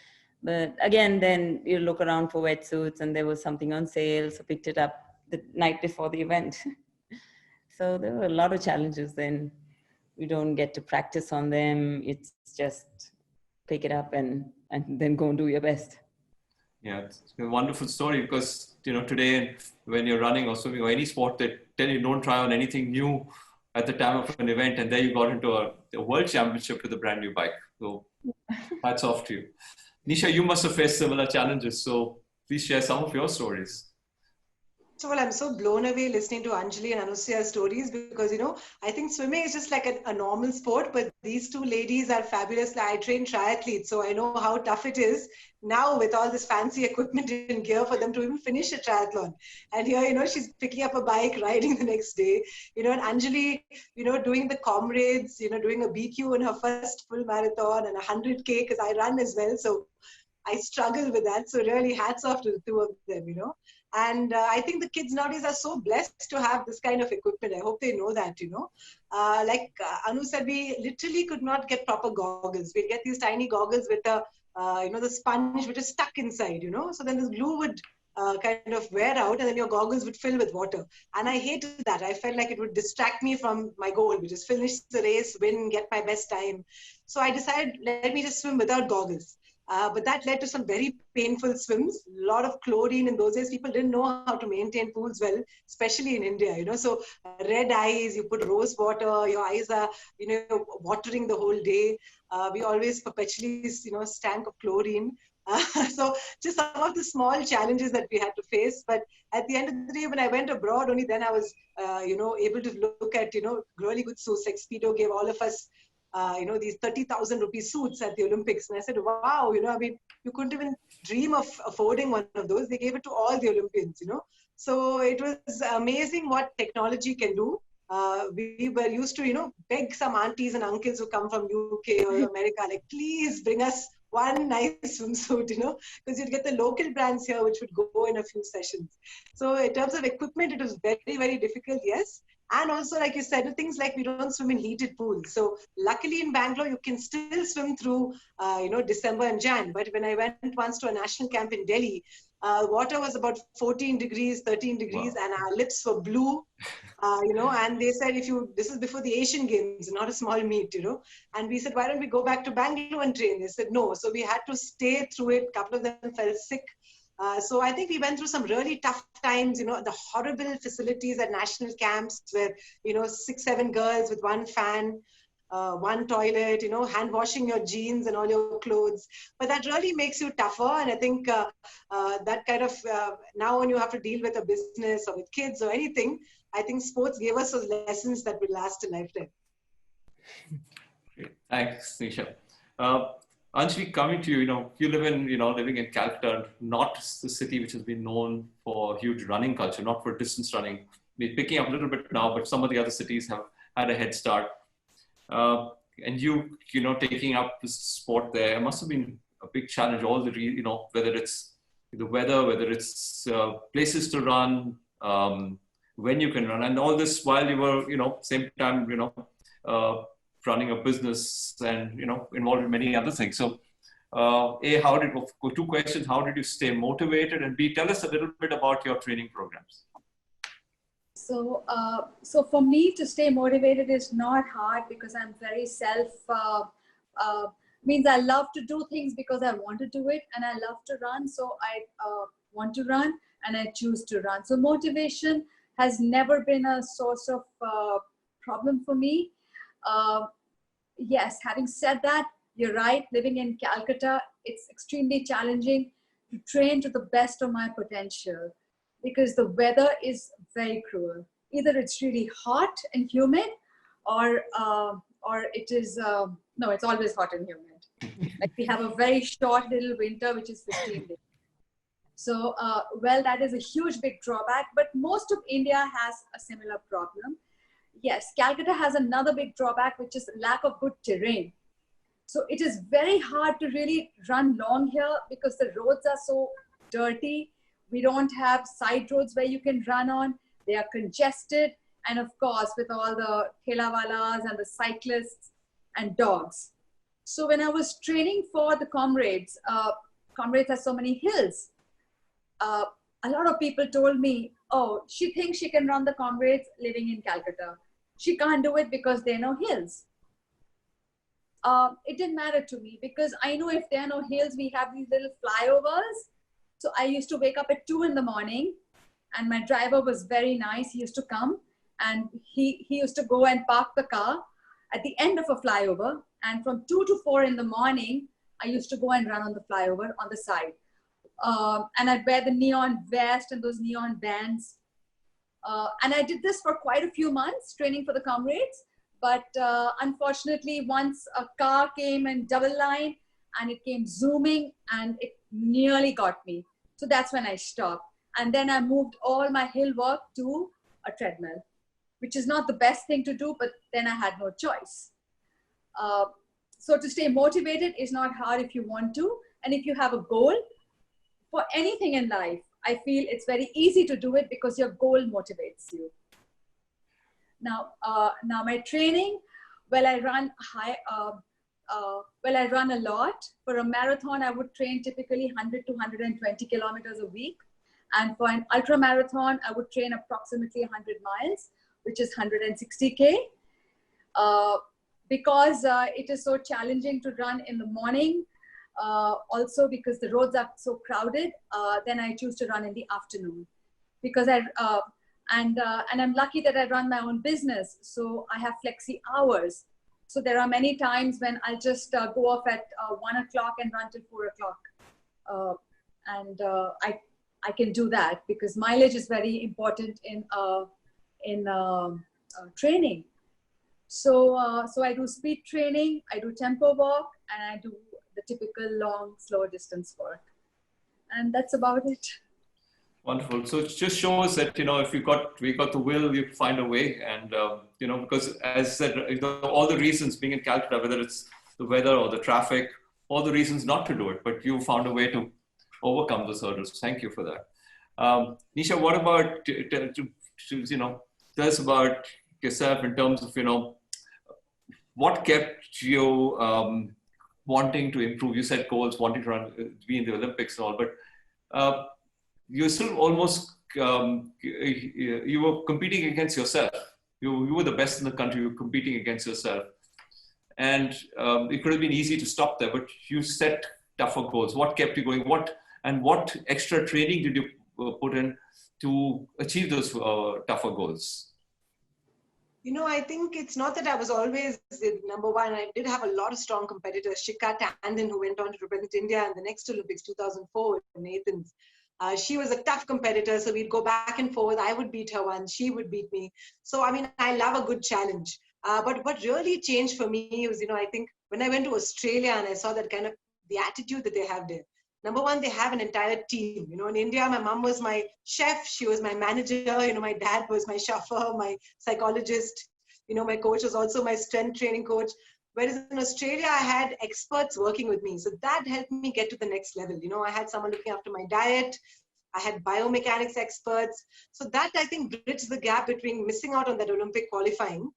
But again, then you look around for wetsuits and there was something on sale. So picked it up the night before the event. So there were a lot of challenges then. We don't get to practice on them. It's just pick it up and then go and do your best. Yeah, it's a wonderful story because, today when you're running or swimming or any sport, they tell you don't try on anything new at the time of an event. And there you got into a world championship with a brand new bike. So hats off to you. Nisha, you must have faced similar challenges. So please share some of your stories. So, well, I'm so blown away listening to Anjali and Anusuya's stories because, I think swimming is just like a normal sport, but these two ladies are fabulous. I train triathletes, so I know how tough it is now with all this fancy equipment and gear for them to even finish a triathlon. And here, she's picking up a bike, riding the next day, and Anjali, doing the comrades, doing a BQ in her first full marathon and 100K because I run as well. So I struggle with that. So really hats off to the two of them, And I think the kids nowadays are so blessed to have this kind of equipment. I hope they know that, Like Anu said, we literally could not get proper goggles. We'd get these tiny goggles with the sponge which is stuck inside, So then the glue would kind of wear out and then your goggles would fill with water. And I hated that. I felt like it would distract me from my goal, which is finish the race, win, get my best time. So I decided, let me just swim without goggles. But that led to some very painful swims, a lot of chlorine in those days. People didn't know how to maintain pools well, especially in India, So red eyes, you put rose water, your eyes are, watering the whole day. We always perpetually, stank of chlorine. So just some of the small challenges that we had to face. But at the end of the day, when I went abroad, only then I was, able to look at, really good suits. Like Speedo gave all of us these 30,000 rupee suits at the Olympics. And I said, wow, you couldn't even dream of affording one of those. They gave it to all the Olympians, So it was amazing what technology can do. We were used to, beg some aunties and uncles who come from UK or America, like, please bring us one nice swimsuit, because you'd get the local brands here, which would go in a few sessions. So in terms of equipment, it was very, very difficult, yes. And also, like you said, things like we don't swim in heated pools. So luckily in Bangalore, you can still swim through, December and Jan. But when I went once to a national camp in Delhi, water was about 14 degrees, 13 degrees, wow. And our lips were blue, and they said, this is before the Asian Games, not a small meet, And we said, why don't we go back to Bangalore and train? They said, no. So we had to stay through it. A couple of them fell sick. So I think we went through some really tough times, the horrible facilities at national camps where, 6, 7 girls with one fan. one toilet, hand washing your jeans and all your clothes. But that really makes you tougher. And I think that kind of, now when you have to deal with a business or with kids or anything, I think sports gave us those lessons that will last a lifetime. Great. Thanks, Nisha. Anjali, coming to you, you live in, living in Calcutta, not the city which has been known for huge running culture, not for distance running. We're picking up a little bit now, but some of the other cities have had a head start. And you taking up this sport there, it must have been a big challenge. All the, whether it's the weather, whether it's places to run, when you can run, and all this while you were, same time, running a business and, involved in many other things. So, two questions: how did you stay motivated, and B, tell us a little bit about your training programs. So, so for me to stay motivated is not hard because I'm very means I love to do things because I want to do it, and I love to run. So I want to run and I choose to run. So motivation has never been a source of problem for me. Yes, having said that, you're right. Living in Calcutta, it's extremely challenging to train to the best of my potential, because the weather is very cruel. Either it's really hot and humid, or it is, no, it's always hot and humid. Like we have a very short little winter, which is 15 days. So, well, that is a huge, big drawback, but most of India has a similar problem. Yes, Calcutta has another big drawback, which is lack of good terrain. So it is very hard to really run long here because the roads are so dirty. We don't have side roads where you can run on. They are congested. And of course, with all the thelawalas and the cyclists and dogs. So when I was training for the Comrades, Comrades has so many hills. A lot of people told me, oh, she thinks she can run the Comrades living in Calcutta. She can't do it because there are no hills. It didn't matter to me because I know if there are no hills, we have these little flyovers. So I used to wake up at 2 in the morning, and my driver was very nice. He used to come and he used to go and park the car at the end of a flyover. And from 2 to 4 in the morning, I used to go and run on the flyover on the side. And I'd wear the neon vest and those neon bands. And I did this for quite a few months, training for the Comrades. But unfortunately, once a car came in double line and it came zooming and it nearly got me. So that's when I stopped. And then I moved all my hill work to a treadmill, which is not the best thing to do, but then I had no choice. So to stay motivated is not hard if you want to. And if you have a goal for anything in life, I feel it's very easy to do it because your goal motivates you. Now my training, well, I run I run a lot. For a marathon, I would train typically 100 to 120 kilometers a week. And for an ultra marathon, I would train approximately 100 miles, which is 160K. Because it is so challenging to run in the morning, also because the roads are so crowded, then I choose to run in the afternoon. Because and I'm lucky that I run my own business, so I have flexi hours. So there are many times when I'll just go off at 1 o'clock and run till 4 o'clock. I can do that because mileage is very important in training. So I do speed training, I do tempo walk, and I do the typical long, slow distance work. And that's about it. Wonderful. So it just shows that, if we got the will, you find a way. And, because as I said, all the reasons being in Calcutta, whether it's the weather or the traffic, all the reasons not to do it, but you found a way to overcome those hurdles. Thank you for that. Nisha, what about, tell us about yourself in terms of, what kept you wanting to improve? You set goals, wanting to be in the Olympics and all, but you still almost, you were competing against yourself. You were the best in the country, you were competing against yourself. And it could have been easy to stop there, but you set tougher goals. What kept you going? What extra training did you put in to achieve those tougher goals? You know, I think it's not that I was always the number one. I did have a lot of strong competitors. Shikha Tandon, who went on to represent India in the next Olympics, 2004 in Athens. She was a tough competitor, so we'd go back and forth. I would beat her once, she would beat me. So, I mean, I love a good challenge. But what really changed for me was, you know, I think when I went to Australia and I saw that kind of the attitude that they have there. Number one, they have an entire team. You know, in India, my mom was my chef, she was my manager, you know, my dad was my chauffeur, my psychologist, you know, my coach was also my strength training coach. Whereas in Australia, I had experts working with me. So that helped me get to the next level. You know, I had someone looking after my diet, I had biomechanics experts. So that I think bridged the gap between missing out on that Olympic qualifying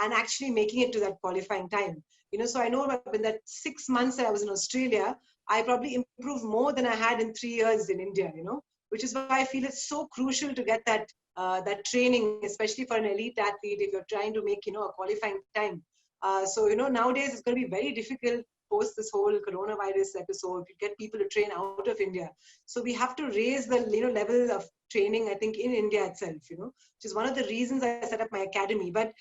and actually making it to that qualifying time. You know, so I know in that 6 months that I was in Australia, I probably improved more than I had in 3 years in India, you know, which is why I feel it's so crucial to get that that training, especially for an elite athlete, if you're trying to make, you know, a qualifying time. So, you know, nowadays it's going to be very difficult post this whole coronavirus episode to get people to train out of India. So we have to raise the, you know, level of training, I think, in India itself, you know, which is one of the reasons I set up my academy. But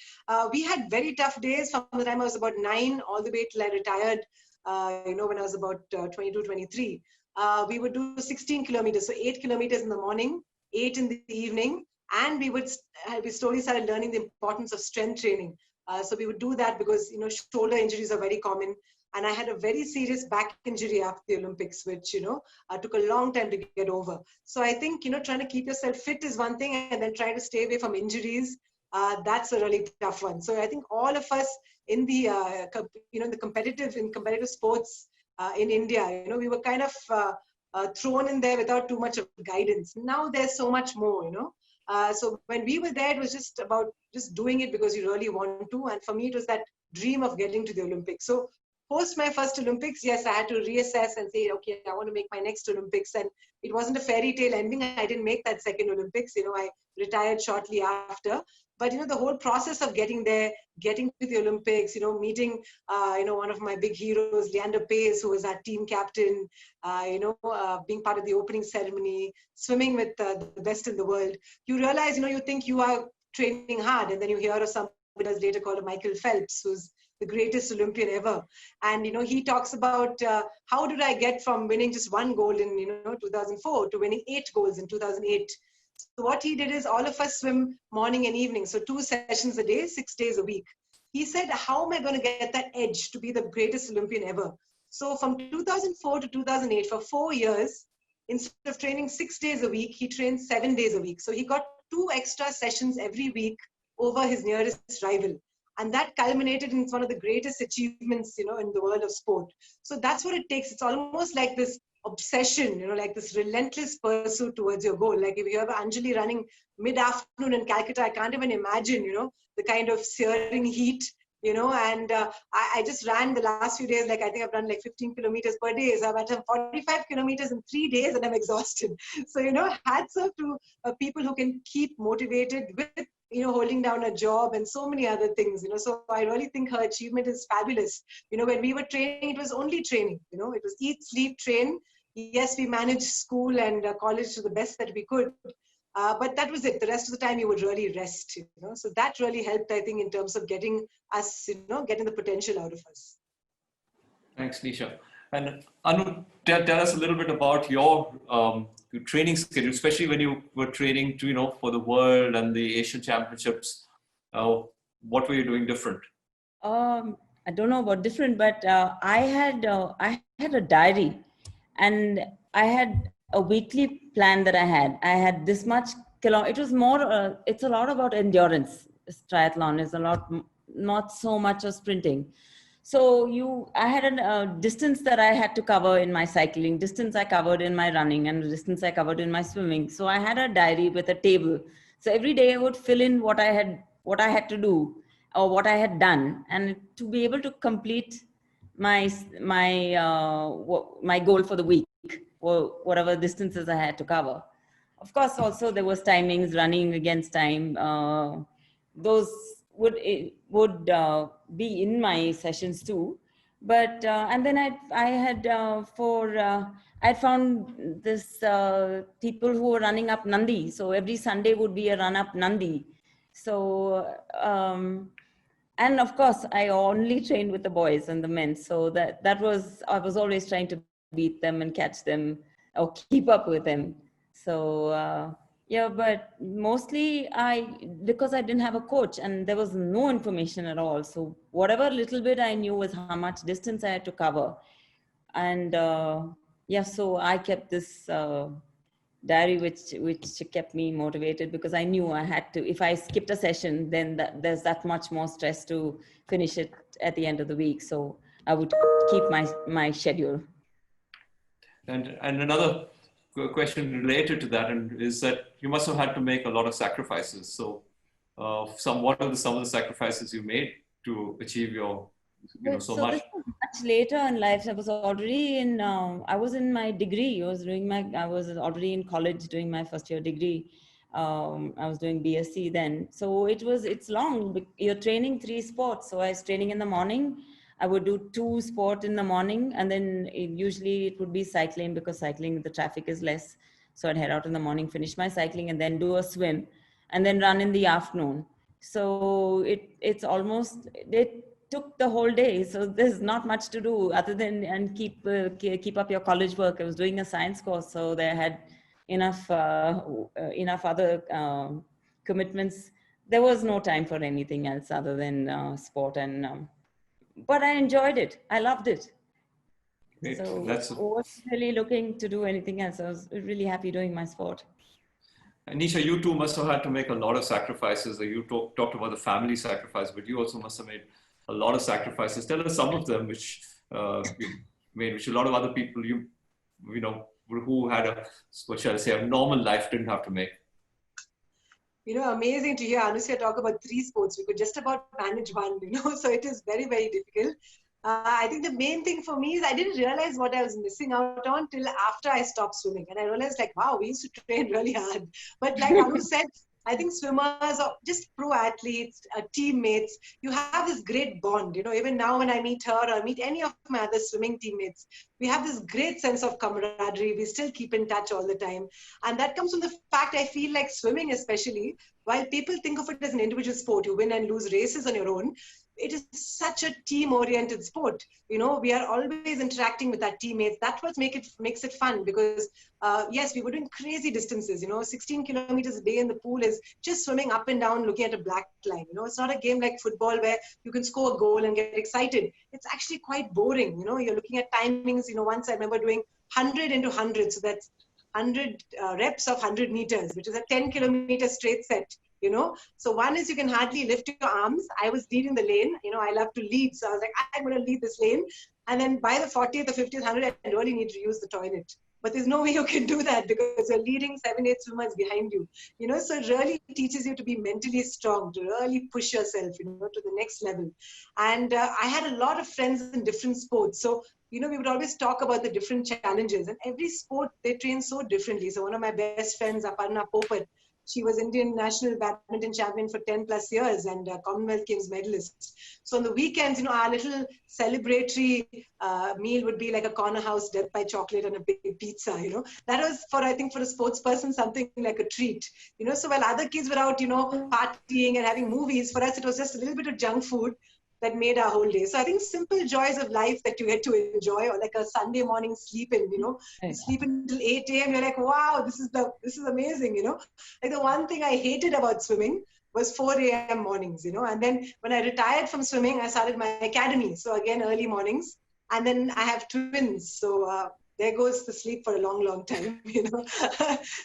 we had very tough days from the time I was about 9 all the way till I retired, you know, when I was about 22, 23. We would do 16 kilometers, so 8 kilometers in the morning, 8 in the evening, and we slowly started learning the importance of strength training. So we would do that because, you know, shoulder injuries are very common. And I had a very serious back injury after the Olympics, which, you know, took a long time to get over. So I think, you know, trying to keep yourself fit is one thing, and then trying to stay away from injuries, that's a really tough one. So I think all of us in the, you know, in competitive sports in India, you know, we were kind of thrown in there without too much of guidance. Now there's so much more, you know. So when we were there, it was just about just doing it because you really want to. And for me, it was that dream of getting to the Olympics. So post my first Olympics, yes, I had to reassess and say, okay, I want to make my next Olympics. And it wasn't a fairy tale ending. I didn't make that second Olympics. You know, I retired shortly after. But, you know, the whole process of getting there, getting to the Olympics, you know, meeting, you know, one of my big heroes, Leander Paes, who was our team captain, you know, being part of the opening ceremony, swimming with the best in the world. You realize, you know, you think you are training hard, and then you hear of somebody else later called Michael Phelps, who's the greatest Olympian ever. And, you know, he talks about how did I get from winning just one gold in, you know, 2004 to winning 8 golds in 2008. So what he did is all of us swim morning and evening. So 2 sessions a day, 6 days a week. He said, how am I going to get that edge to be the greatest Olympian ever? So from 2004 to 2008, for 4 years, instead of training 6 days a week, he trained 7 days a week. So he got 2 extra sessions every week over his nearest rival. And that culminated in one of the greatest achievements, you know, in the world of sport. So that's what it takes. It's almost like this obsession, you know, like this relentless pursuit towards your goal. Like if you have Anjali running mid-afternoon in Calcutta, I can't even imagine, you know, the kind of searing heat, you know, and I just ran the last few days, like I think I've run like 15 kilometers per day. So I've had 45 kilometers in 3 days and I'm exhausted. So, you know, hats off to people who can keep motivated with, you know, holding down a job and so many other things, you know. So I really think her achievement is fabulous. You know, when we were training, it was only training, you know, it was eat, sleep, train. Yes, we managed school and college to the best that we could. But that was it. The rest of the time you would really rest, you know. So that really helped, I think, in terms of getting us, you know, getting the potential out of us. Thanks, Nisha. And Anu, tell us a little bit about your training schedule, especially when you were training to, you know, for the World and the Asian Championships. What were you doing different? I don't know about different, but I had a diary, and I had a weekly plan that I had. I had this much it was more. It's a lot about endurance. Triathlon is a lot, not so much of sprinting. So I had a distance that I had to cover in my cycling, distance I covered in my running, and distance I covered in my swimming. So I had a diary with a table. So every day I would fill in what I had to do or what I had done, and to be able to complete my goal for the week, or whatever distances I had to cover. Of course, also there was timings, running against time. Those would be in my sessions too. But and then I found this people who were running up Nandi. So every Sunday would be a run up Nandi. So, and of course, I only trained with the boys and the men. So that was, I was always trying to beat them and catch them or keep up with them. So, yeah, but mostly because I didn't have a coach and there was no information at all. So whatever little bit I knew was how much distance I had to cover. And yeah, so I kept this diary which kept me motivated, because I knew I had to, if I skipped a session, then there's that much more stress to finish it at the end of the week. So I would keep my schedule. And another question related to that is that you must have had to make a lot of sacrifices. So what are some of the sacrifices you made to achieve your, so much? This was much later in life. I was already in, I was in my degree. I was already in college doing my first year degree. I was doing BSc then. So it's long. You're training 3 sports. So I was training in the morning. I would do 2 sports in the morning, and then usually it would be cycling, because cycling, the traffic is less. So I'd head out in the morning, finish my cycling, and then do a swim, and then run in the afternoon. So it took the whole day. So there's not much to do other than keep up your college work. I was doing a science course, so they had enough other commitments. There was no time for anything else other than sport, and but I enjoyed it. I loved it. Great. So I wasn't really looking to do anything else. I was really happy doing my sport. And Nisha, you too must have had to make a lot of sacrifices. You talked about the family sacrifice, but you also must have made a lot of sacrifices. Tell us some of them, which you made, which a lot of other people who had a normal life didn't have to make. Amazing to hear Anusooya talk about 3 sports. We could just about manage one, so it is very, very difficult. I think the main thing for me is I didn't realize what I was missing out on till after I stopped swimming. And I realized, like, wow, we used to train really hard. But like Anu said, I think swimmers or just pro athletes, teammates, you have this great bond. Even now when I meet her or meet any of my other swimming teammates, we have this great sense of camaraderie. We still keep in touch all the time. And that comes from the fact, I feel like swimming especially, while people think of it as an individual sport, you win and lose races on your own, it is such a team-oriented sport. We are always interacting with our teammates. That's what makes it fun, because yes, we were doing crazy distances. 16 kilometers a day in the pool is just swimming up and down, looking at a black line. It's not a game like football where you can score a goal and get excited. It's actually quite boring. You're looking at timings. Once I remember doing 100 into 100, so that's 100 reps of 100 meters, which is a 10-kilometer straight set. So one is you can hardly lift your arms. I was leading the lane. I love to lead. So I was like, I'm going to lead this lane. And then by the 40th or 50th, 100, I really need to use the toilet. But there's no way you can do that, because you're leading 7-8 swimmers behind you. So it really teaches you to be mentally strong, to really push yourself, to the next level. And I had a lot of friends in different sports. So, we would always talk about the different challenges. And every sport, they train so differently. So one of my best friends, Aparna Popat, she was Indian national badminton champion for 10 plus years and Commonwealth Games medalist. So on the weekends, our little celebratory meal would be like a corner house death by chocolate and a big pizza, That was for a sports person, something like a treat, So while other kids were out, partying and having movies, for us, it was just a little bit of junk food that made our whole day. So I think simple joys of life that you get to enjoy, or like a Sunday morning sleep in, you sleep until 8 a.m. You're like, wow, this is amazing, Like the one thing I hated about swimming was 4 a.m. mornings, And then when I retired from swimming, I started my academy. So again, early mornings. And then I have twins. So there goes the sleep for a long, long time,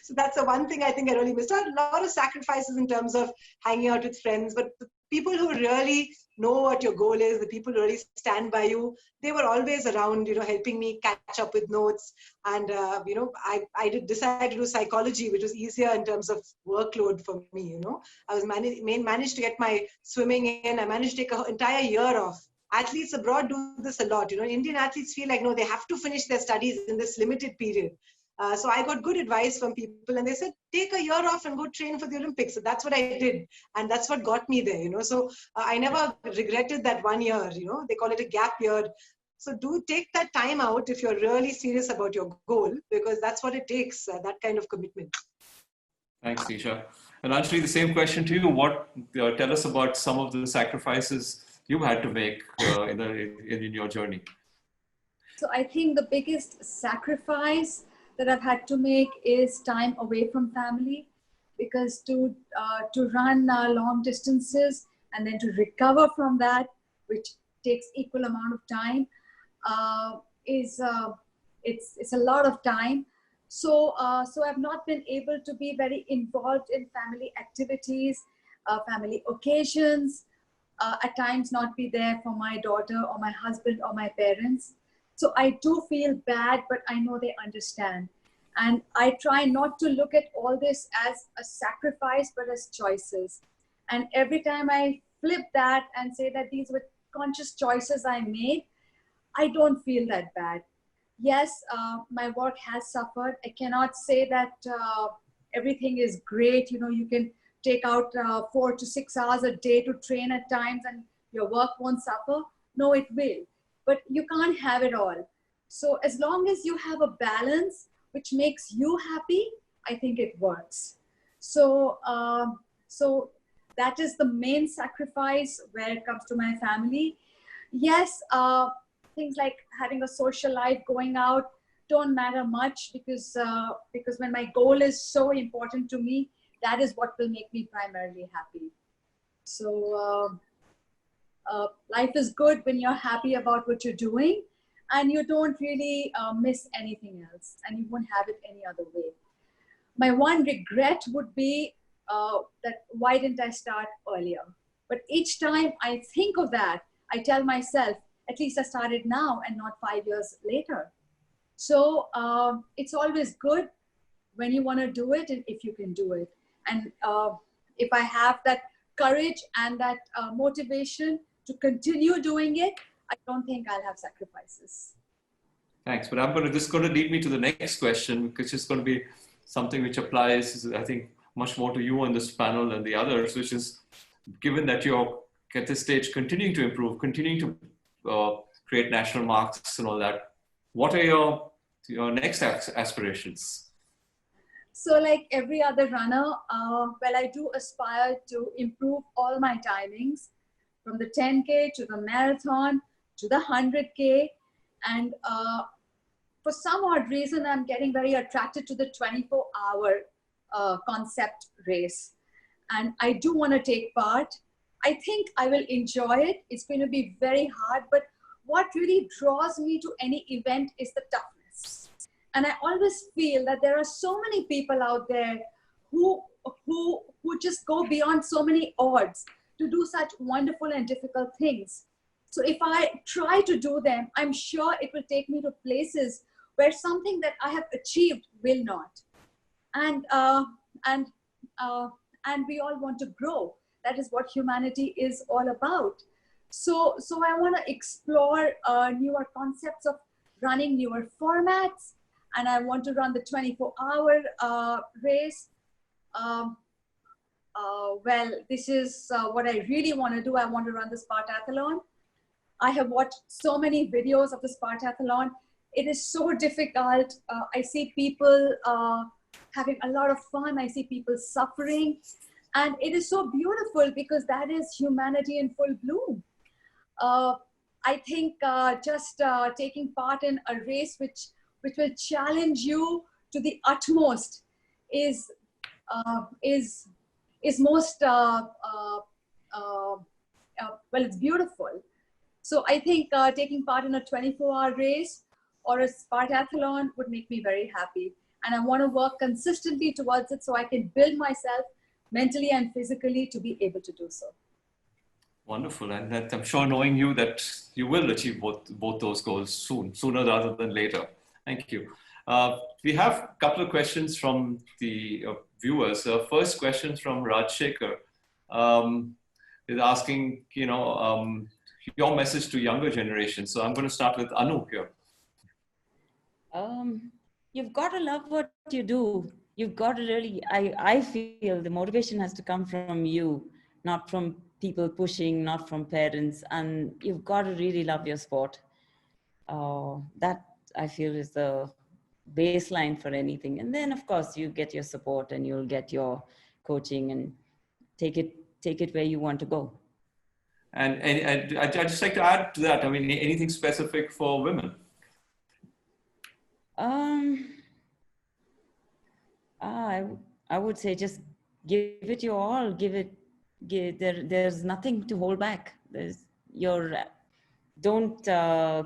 So that's the one thing I think I really missed out. A lot of sacrifices in terms of hanging out with friends, but the people who really know what your goal is, the people who really stand by you, they were always around, helping me catch up with notes. And, I did decide to do psychology, which was easier in terms of workload for me, I was managed to get my swimming in. I managed to take an entire year off. Athletes abroad do this a lot. Indian athletes feel like, no, they have to finish their studies in this limited period. So I got good advice from people, and they said, take a year off and go train for the Olympics. So that's what I did. And that's what got me there, So I never regretted that 1 year, They call it a gap year. So do take that time out if you're really serious about your goal, because that's what it takes, that kind of commitment. Thanks, Nisha. And Anjali, the same question to you. Tell us about some of the sacrifices you had to make in your journey. So I think the biggest sacrifice that I've had to make is time away from family, because to run long distances and then to recover from that, which takes equal amount of time, it's a lot of time. So I've not been able to be very involved in family activities, family occasions. At times not be there for my daughter or my husband or my parents. So I do feel bad, but I know they understand. And I try not to look at all this as a sacrifice, but as choices. And every time I flip that and say that these were conscious choices I made, I don't feel that bad. Yes, my work has suffered. I cannot say that everything is great. You know, you can take out 4 to 6 hours a day to train at times and your work won't suffer. No, it will. But you can't have it all. So as long as you have a balance which makes you happy, I think it works. So, so that is the main sacrifice where it comes to my family. Yes, things like having a social life, going out, don't matter much, because when my goal is so important to me, that is what will make me primarily happy. So life is good when you're happy about what you're doing and you don't really miss anything else, and you won't have it any other way. My one regret would be that why didn't I start earlier? But each time I think of that, I tell myself, at least I started now and not 5 years later. So it's always good when you want to do it and if you can do it. And if I have that courage and that motivation to continue doing it, I don't think I'll have sacrifices. Thanks. But this is going to lead me to the next question, because it's going to be something which applies, I think, much more to you on this panel than the others, which is, given that you're at this stage continuing to improve, continuing to create national marks and all that, what are your next aspirations? So like every other runner, well, I do aspire to improve all my timings, from the 10K to the marathon to the 100K. And for some odd reason, I'm getting very attracted to the 24-hour concept race. And I do want to take part. I think I will enjoy it. It's going to be very hard, but what really draws me to any event is the toughness. And I always feel that there are so many people out there who just go beyond so many odds to do such wonderful and difficult things. So if I try to do them, I'm sure it will take me to places where something that I have achieved will not. And we all want to grow. That is what humanity is all about. So I want to explore newer concepts of running, newer formats, and I want to run the 24-hour race. Well, this is what I really want to do. I want to run the Spartathlon. I have watched so many videos of the Spartathlon. It is so difficult. I see people having a lot of fun. I see people suffering. And it is so beautiful because that is humanity in full bloom. I think just taking part in a race which will challenge you to the utmost is most, well, it's beautiful. So I think taking part in a 24-hour race or a Spartathlon would make me very happy. And I want to work consistently towards it so I can build myself mentally and physically to be able to do so. Wonderful. And that, I'm sure, knowing you, that you will achieve both those goals sooner rather than later. Thank you. We have a couple of questions from the viewers. First question from Rajshekhar is asking, your message to younger generations. So I'm going to start with Anu here. You've got to love what you do. You've got to really, I feel the motivation has to come from you, not from people pushing, not from parents. And you've got to really love your sport. That I feel is the baseline for anything. And then of course you get your support and you'll get your coaching and take it where you want to go. And I'd just like to add to that, I mean, anything specific for women? I would say just give it your all. There's nothing to hold back. Don't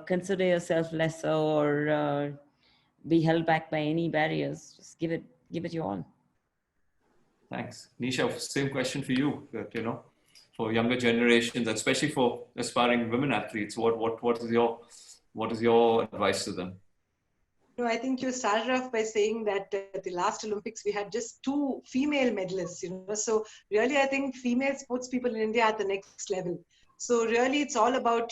consider yourself lesser or be held back by any barriers. Just give it your all. Thanks. Nisha, same question for you, for younger generations, especially for aspiring women athletes, what is your advice to them? No, I think you started off by saying that at the last Olympics, we had just 2 female medalists, so really, I think female sports people in India are at the next level. So really, it's all about,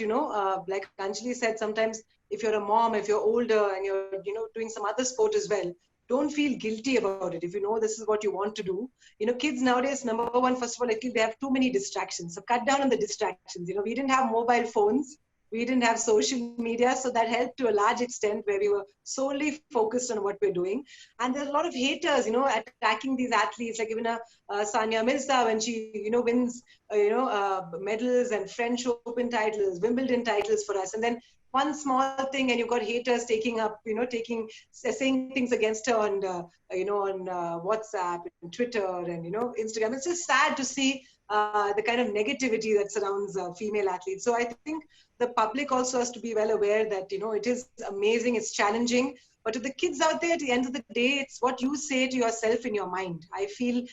like Anjali said, sometimes if you're a mom, if you're older and you're, doing some other sport as well, don't feel guilty about it. If you know this is what you want to do, kids nowadays, number one, first of all, I feel they have too many distractions. So cut down on the distractions. We didn't have mobile phones. We didn't have social media, so that helped to a large extent where we were solely focused on what we're doing. And there's a lot of haters, attacking these athletes, like even Sania Mirza, when she, wins, medals and French Open titles, Wimbledon titles for us. And then one small thing and you've got haters taking up, saying things against her on, on WhatsApp and Twitter and, Instagram. It's just sad to see the kind of negativity that surrounds female athletes. So I think the public also has to be well aware that, it is amazing, it's challenging, but to the kids out there, at the end of the day, it's what you say to yourself in your mind. I feel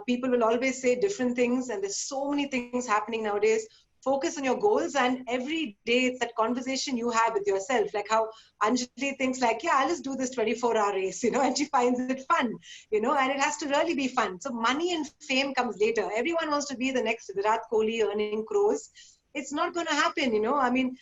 people will always say different things, and there's so many things happening nowadays. Focus on your goals, and every day it's that conversation you have with yourself, like how Anjali thinks like, yeah, I'll just do this 24-hour race, and she finds it fun, and it has to really be fun. So money and fame comes later. Everyone wants to be the next Virat Kohli earning crores. It's not going to happen, I mean,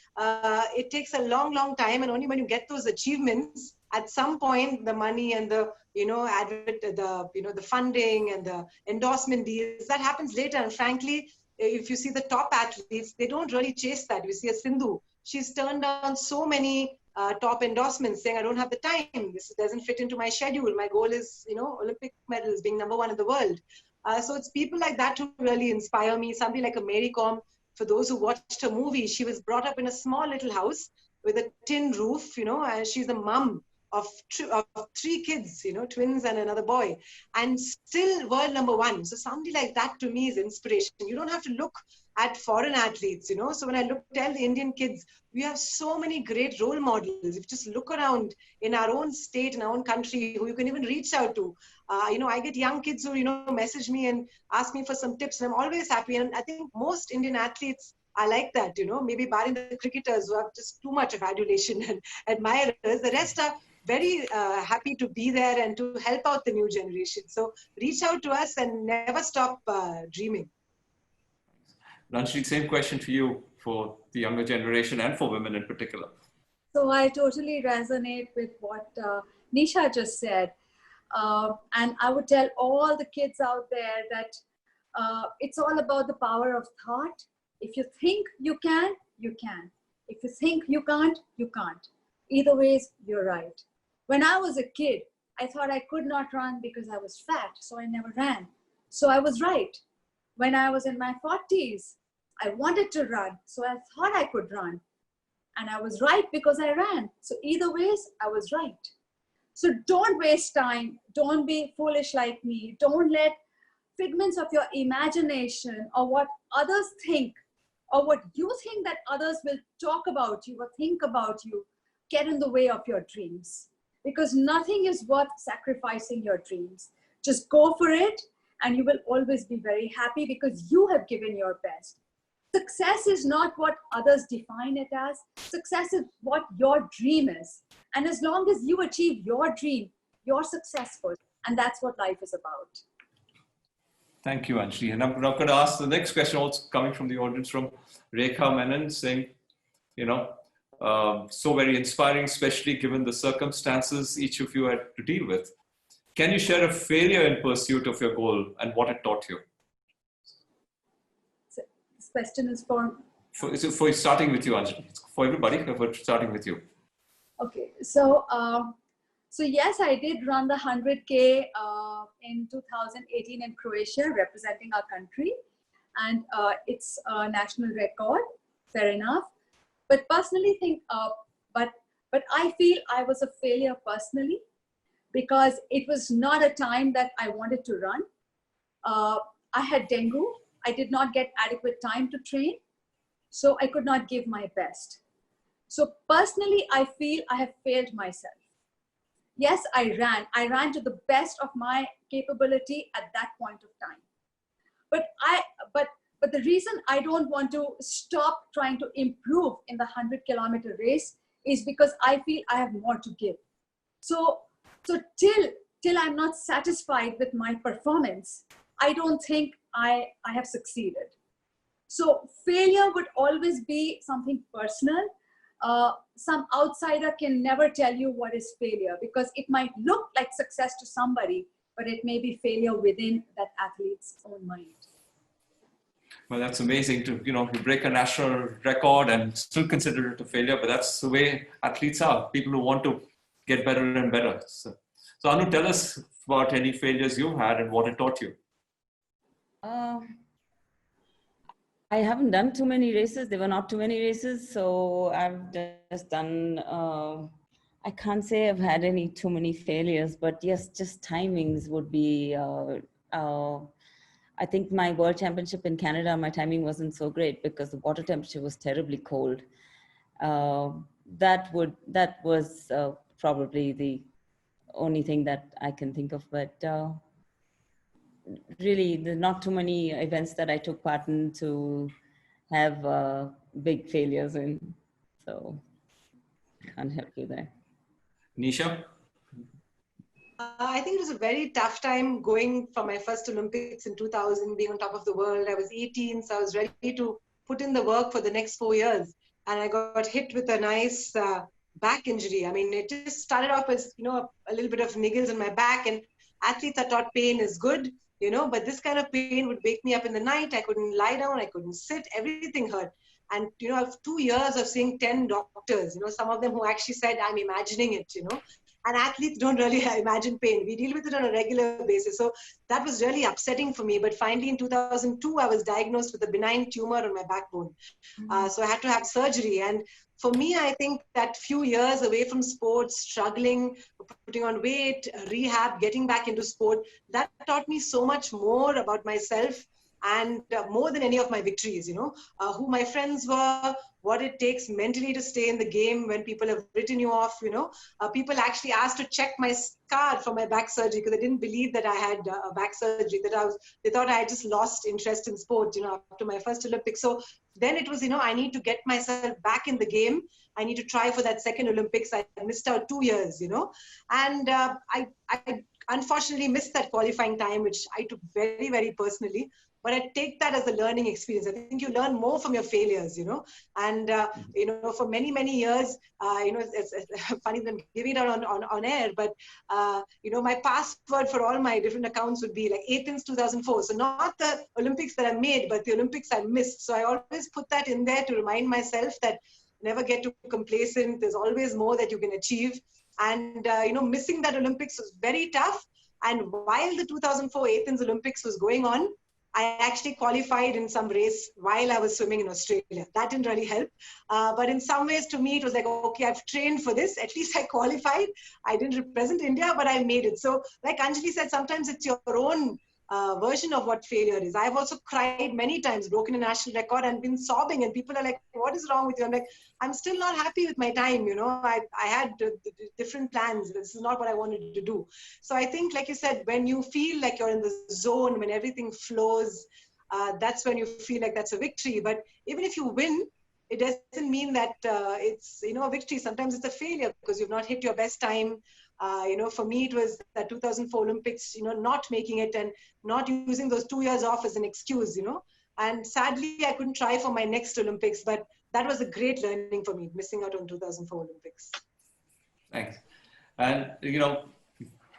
it takes a long, long time, and only when you get those achievements, at some point, the money and the, the funding and the endorsement deals, that happens later. And frankly, if you see the top athletes, they don't really chase that. You see a Sindhu, she's turned down so many top endorsements saying, I don't have the time. This doesn't fit into my schedule. My goal is, Olympic medals, being number 1 in the world. So it's people like that who really inspire me. Somebody like a Mary Kom, for those who watched her movie, she was brought up in a small little house with a tin roof, and she's a mum of 3 kids, twins and another boy, and still world number 1. So somebody like that to me is inspiration. You don't have to look at foreign athletes, So when I tell the Indian kids, we have so many great role models. If you just look around in our own state, in our own country, who you can even reach out to. I get young kids who, message me and ask me for some tips, and I'm always happy. And I think most Indian athletes are like that, maybe barring the cricketers who have just too much of adulation and admirers. The rest are very happy to be there and to help out the new generation. So reach out to us and never stop dreaming. Anjali, same question for you, for the younger generation and for women in particular. So I totally resonate with what Nisha just said. And I would tell all the kids out there that it's all about the power of thought. If you think you can, you can. If you think you can't, you can't. Either ways, you're right. When I was a kid, I thought I could not run because I was fat, so I never ran. So I was right. When I was in my 40s, I wanted to run, so I thought I could run. And I was right because I ran. So either ways, I was right. So don't waste time. Don't be foolish like me. Don't let figments of your imagination or what others think or what you think that others will talk about you or think about you get in the way of your dreams. Because nothing is worth sacrificing your dreams. Just go for it and you will always be very happy because you have given your best. Success is not what others define it as. Success is what your dream is. And as long as you achieve your dream, you're successful. And that's what life is about. Thank you, Anjali. And I'm going to ask the next question, also coming from the audience, from Rekha Menon, saying, so very inspiring, especially given the circumstances each of you had to deal with. Can you share a failure in pursuit of your goal and what it taught you? So this question is for starting with you, Anjali. It's for everybody, but starting with you. Okay, so yes, I did run the 100K in 2018 in Croatia, representing our country. And it's a national record, fair enough. But personally but I feel I was a failure personally, because it was not a time that I wanted to run. I had dengue. I did not get adequate time to train, so I could not give my best. So personally, I feel I have failed myself. Yes, I ran to the best of my capability at that point of time. But the reason I don't want to stop trying to improve in the 100-kilometer race is because I feel I have more to give. So till I'm not satisfied with my performance, I don't think I have succeeded. So failure would always be something personal. Some outsider can never tell you what is failure, because it might look like success to somebody, but it may be failure within that athlete's own mind. Well, that's amazing to, you break a national record and still consider it a failure, but that's the way athletes are, people who want to get better and better. So Anu, tell us about any failures you've had and what it taught you. I haven't done too many races. There were not too many races. So I've just done, I can't say I've had any too many failures, but yes, just timings would be, I think my world championship in Canada, my timing wasn't so great because the water temperature was terribly cold. That was probably the only thing that I can think of, but really there's not too many events that I took part in to have big failures in, so can't help you there. Nisha? I think it was a very tough time going for my first Olympics in 2000, being on top of the world. I was 18, so I was ready to put in the work for the next 4 years. And I got hit with a nice back injury. I mean, it just started off as, a little bit of niggles in my back, and athletes are taught pain is good, but this kind of pain would wake me up in the night. I couldn't lie down, I couldn't sit, everything hurt. And, I've 2 years of seeing 10 doctors, some of them who actually said, I'm imagining it, And athletes don't really imagine pain. We deal with it on a regular basis. So that was really upsetting for me. But finally, in 2002, I was diagnosed with a benign tumor on my backbone. So I had to have surgery. And for me, I think that few years away from sports, struggling, putting on weight, rehab, getting back into sport, that taught me so much more about myself, and more than any of my victories, who my friends were, what it takes mentally to stay in the game when people have written you off, people actually asked to check my scar for my back surgery because they didn't believe that I had a back surgery, they thought I had just lost interest in sport, after my first Olympics. So then it was, I need to get myself back in the game. I need to try for that second Olympics. I missed out 2 years, and I unfortunately missed that qualifying time, which I took very, very personally. But I take that as a learning experience. I think you learn more from your failures, and, for many, many years, it's funny that I'm giving it out on air, but, my password for all my different accounts would be like Athens 2004. So not the Olympics that I made, but the Olympics I missed. So I always put that in there to remind myself that never get too complacent. There's always more that you can achieve. And, missing that Olympics was very tough. And while the 2004 Athens Olympics was going on, I actually qualified in some race while I was swimming in Australia. That didn't really help. But in some ways, to me, it was like, okay, I've trained for this. At least I qualified. I didn't represent India, but I made it. So like Anjali said, sometimes it's your own version of what failure is. I've also cried many times, broken a national record and been sobbing, and people are like, what is wrong with you? I'm like, I'm still not happy with my time. I had different plans. This is not what I wanted to do. So I think, like you said, when you feel like you're in the zone, when everything flows, that's when you feel like that's a victory. But even if you win, it doesn't mean that it's, a victory. Sometimes it's a failure because you've not hit your best time. For me, it was the 2004 Olympics, not making it and not using those 2 years off as an excuse, And sadly, I couldn't try for my next Olympics, but that was a great learning for me, missing out on 2004 Olympics. Thanks. And,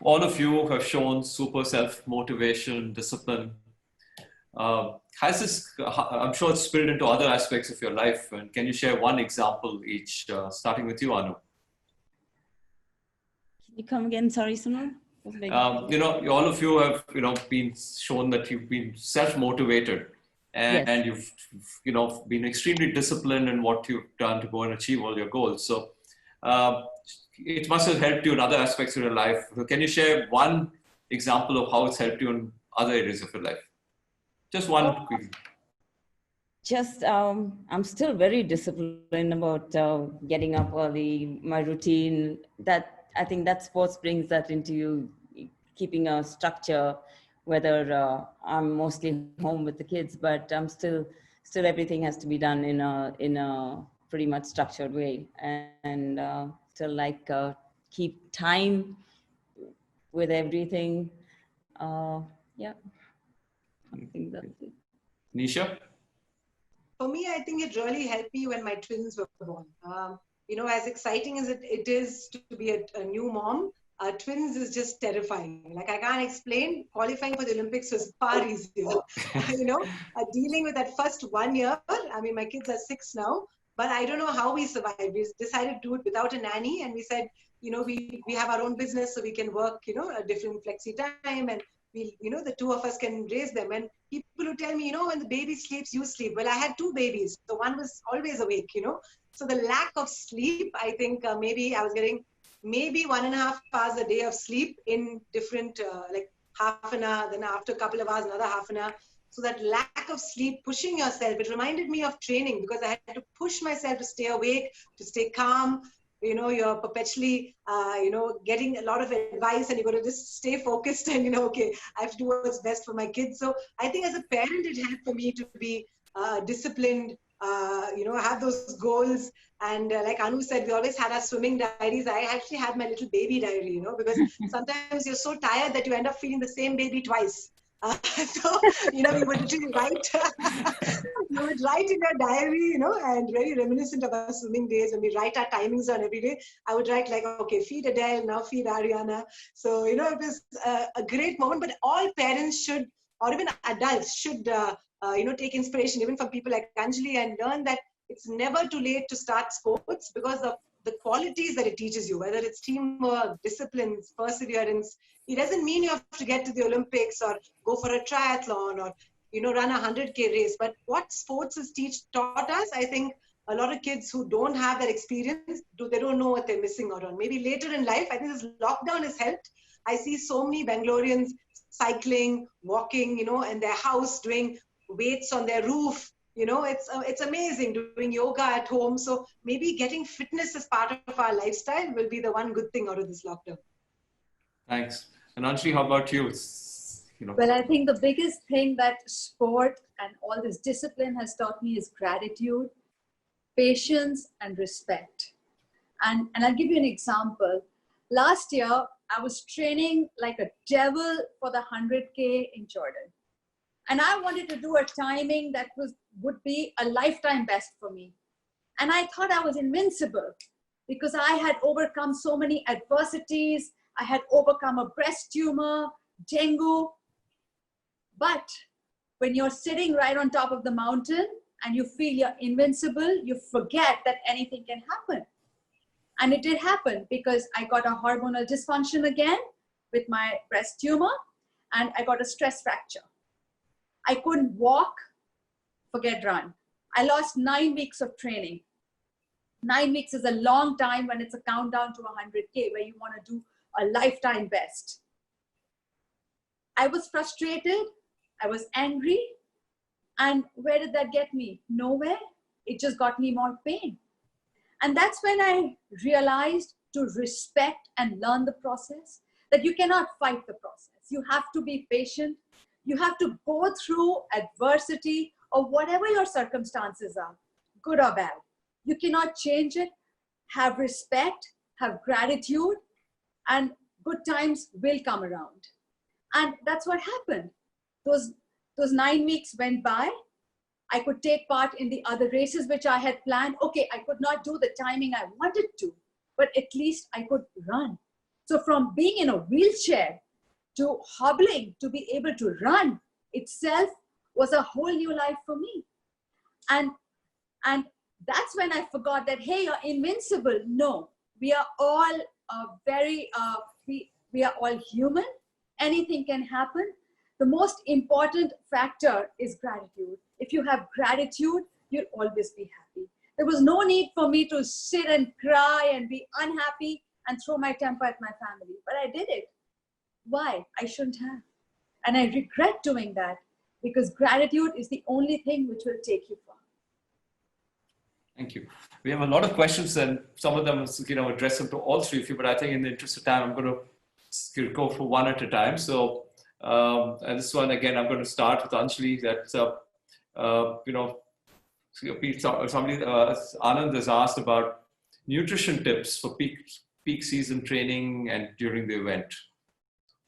all of you have shown super self-motivation, discipline. Has this, I'm sure it's spilled into other aspects of your life. And can you share one example each, starting with you, Anu? Can you come again? Sorry, Sunil. All of you have, been shown that you've been self-motivated and Yes. you've, been extremely disciplined in what you've done to go and achieve all your goals. So it must have helped you in other aspects of your life. So can you share one example of how it's helped you in other areas of your life? Just one quick. Just I'm still very disciplined about getting up early, my routine. That I think that sports brings that into you, keeping a structure. Whether I'm mostly home with the kids, but I'm still everything has to be done in a pretty much structured way, and still keep time with everything. Yeah, I think that's it. Nisha? For me, I think it really helped me when my twins were born. As exciting as it is to be a new mom, twins is just terrifying. Like, I can't explain. Qualifying for the Olympics was far easier. Dealing with that first 1 year. I mean, my kids are 6 now, but I don't know how we survived. We decided to do it without a nanny, and we said, we have our own business, so we can work, a different flexi time, and the two of us can raise them. And people who tell me, when the baby sleeps, you sleep. Well, I had 2 babies, so one was always awake, So the lack of sleep, I think maybe I was getting maybe 1.5 hours a day of sleep in different, like half an hour, then after a couple of hours, another half an hour. So that lack of sleep, pushing yourself, it reminded me of training, because I had to push myself to stay awake, to stay calm. You're perpetually, getting a lot of advice, and you've got to just stay focused and, okay, I have to do what's best for my kids. So I think as a parent, it helped for me to be disciplined, have those goals. And like Anu said, we always had our swimming diaries. I actually had my little baby diary, because sometimes you're so tired that you end up feeding the same baby twice. So, we would literally write, you would write in your diary, and very reminiscent of our swimming days when we write our timings on every day. I would write like, okay, feed Adele, now feed Ariana. So, it was a great moment, but all parents should, or even adults should, take inspiration even from people like Anjali, and learn that it's never too late to start sports, because of the qualities that it teaches you, whether it's teamwork, disciplines, perseverance. It doesn't mean you have to get to the Olympics or go for a triathlon or, run a 100K race. But what sports has taught us, I think a lot of kids who don't have that experience, they don't know what they're missing out on. Maybe later in life, I think this lockdown has helped. I see so many Bangaloreans cycling, walking, in their house, doing weights on their roof. It's amazing, doing yoga at home. So maybe getting fitness as part of our lifestyle will be the one good thing out of this lockdown. Thanks. And Anjali, how about you? Well, I think the biggest thing that sport and all this discipline has taught me is gratitude, patience, and respect. And I'll give you an example. Last year, I was training like a devil for the 100K in Jordan. And I wanted to do a timing that would be a lifetime best for me. And I thought I was invincible, because I had overcome so many adversities. I had overcome a breast tumor, dengue. But when you're sitting right on top of the mountain and you feel you're invincible, you forget that anything can happen. And it did happen, because I got a hormonal dysfunction again with my breast tumor, and I got a stress fracture. I couldn't walk, forget run. I lost 9 weeks of training. 9 weeks is a long time when it's a countdown to 100K, where you want to do a lifetime best. I was frustrated. I was angry. And where did that get me? Nowhere. It just got me more pain. And that's when I realized to respect and learn the process, that you cannot fight the process. You have to be patient. You have to go through adversity or whatever your circumstances are, good or bad. You cannot change it. Have respect, have gratitude, and good times will come around. And that's what happened. Those 9 weeks went by. I could take part in the other races which I had planned. Okay, I could not do the timing I wanted to, but at least I could run. So from being in a wheelchair to hobbling to be able to run itself was a whole new life for me. And that's when I forgot that, hey, you're invincible. No, we are all We are all human. Anything can happen. The most important factor is gratitude. If you have gratitude, you'll always be happy. There was no need for me to sit and cry and be unhappy and throw my temper at my family, but I did it. Why? I shouldn't have. And I regret doing that, because gratitude is the only thing which will take you far. Thank you. We have a lot of questions, and some of them, address them to all three of you, but I think in the interest of time, I'm going to go for one at a time. So, and this one, again, I'm going to start with Anjali. That, somebody, Anand has asked about nutrition tips for peak season training and during the event.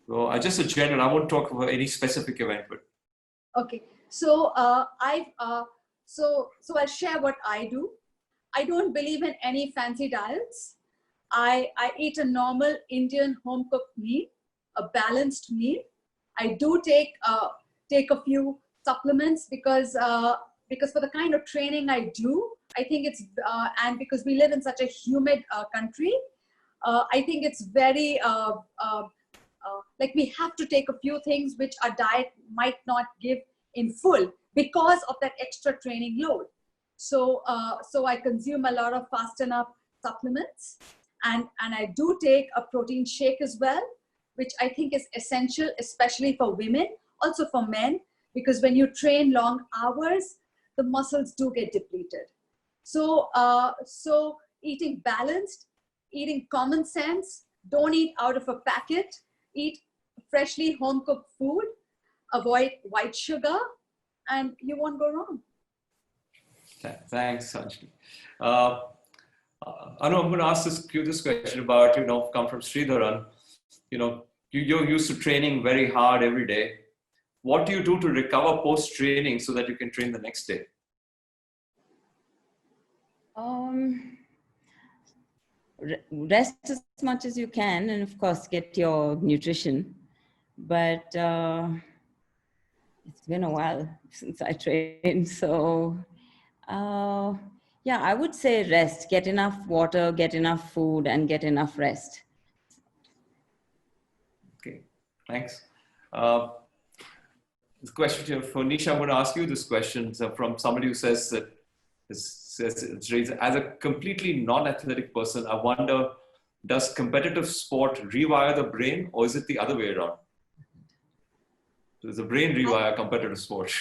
So just a general, I won't talk about any specific event, but. Okay, so so I'll share what I do. I don't believe in any fancy diets. I eat a normal Indian home cooked meal, a balanced meal. I do take a few supplements because for the kind of training I do, I think it's and because we live in such a humid country, I think it's very like we have to take a few things which our diet might not give in full because of that extra training load. So I consume a lot of Fasten Up supplements, and I do take a protein shake as well, which I think is essential, especially for women, also for men, because when you train long hours, the muscles do get depleted. So eating balanced, eating common sense, don't eat out of a packet, eat freshly home cooked food, avoid white sugar, and you won't go wrong. Thanks, Anjali. Anu, I'm going to ask you this question about, come from Sridharan. You're used to training very hard every day. What do you do to recover post-training so that you can train the next day? Rest as much as you can, and of course get your nutrition. But it's been a while since I trained, so yeah, I would say rest. Get enough water, get enough food, and get enough rest. Okay, thanks. This question for Nisha, I'm going to ask you this question from somebody who says that as a completely non-athletic person, I wonder, does competitive sport rewire the brain, or is it the other way around? Does the brain rewire competitive sport?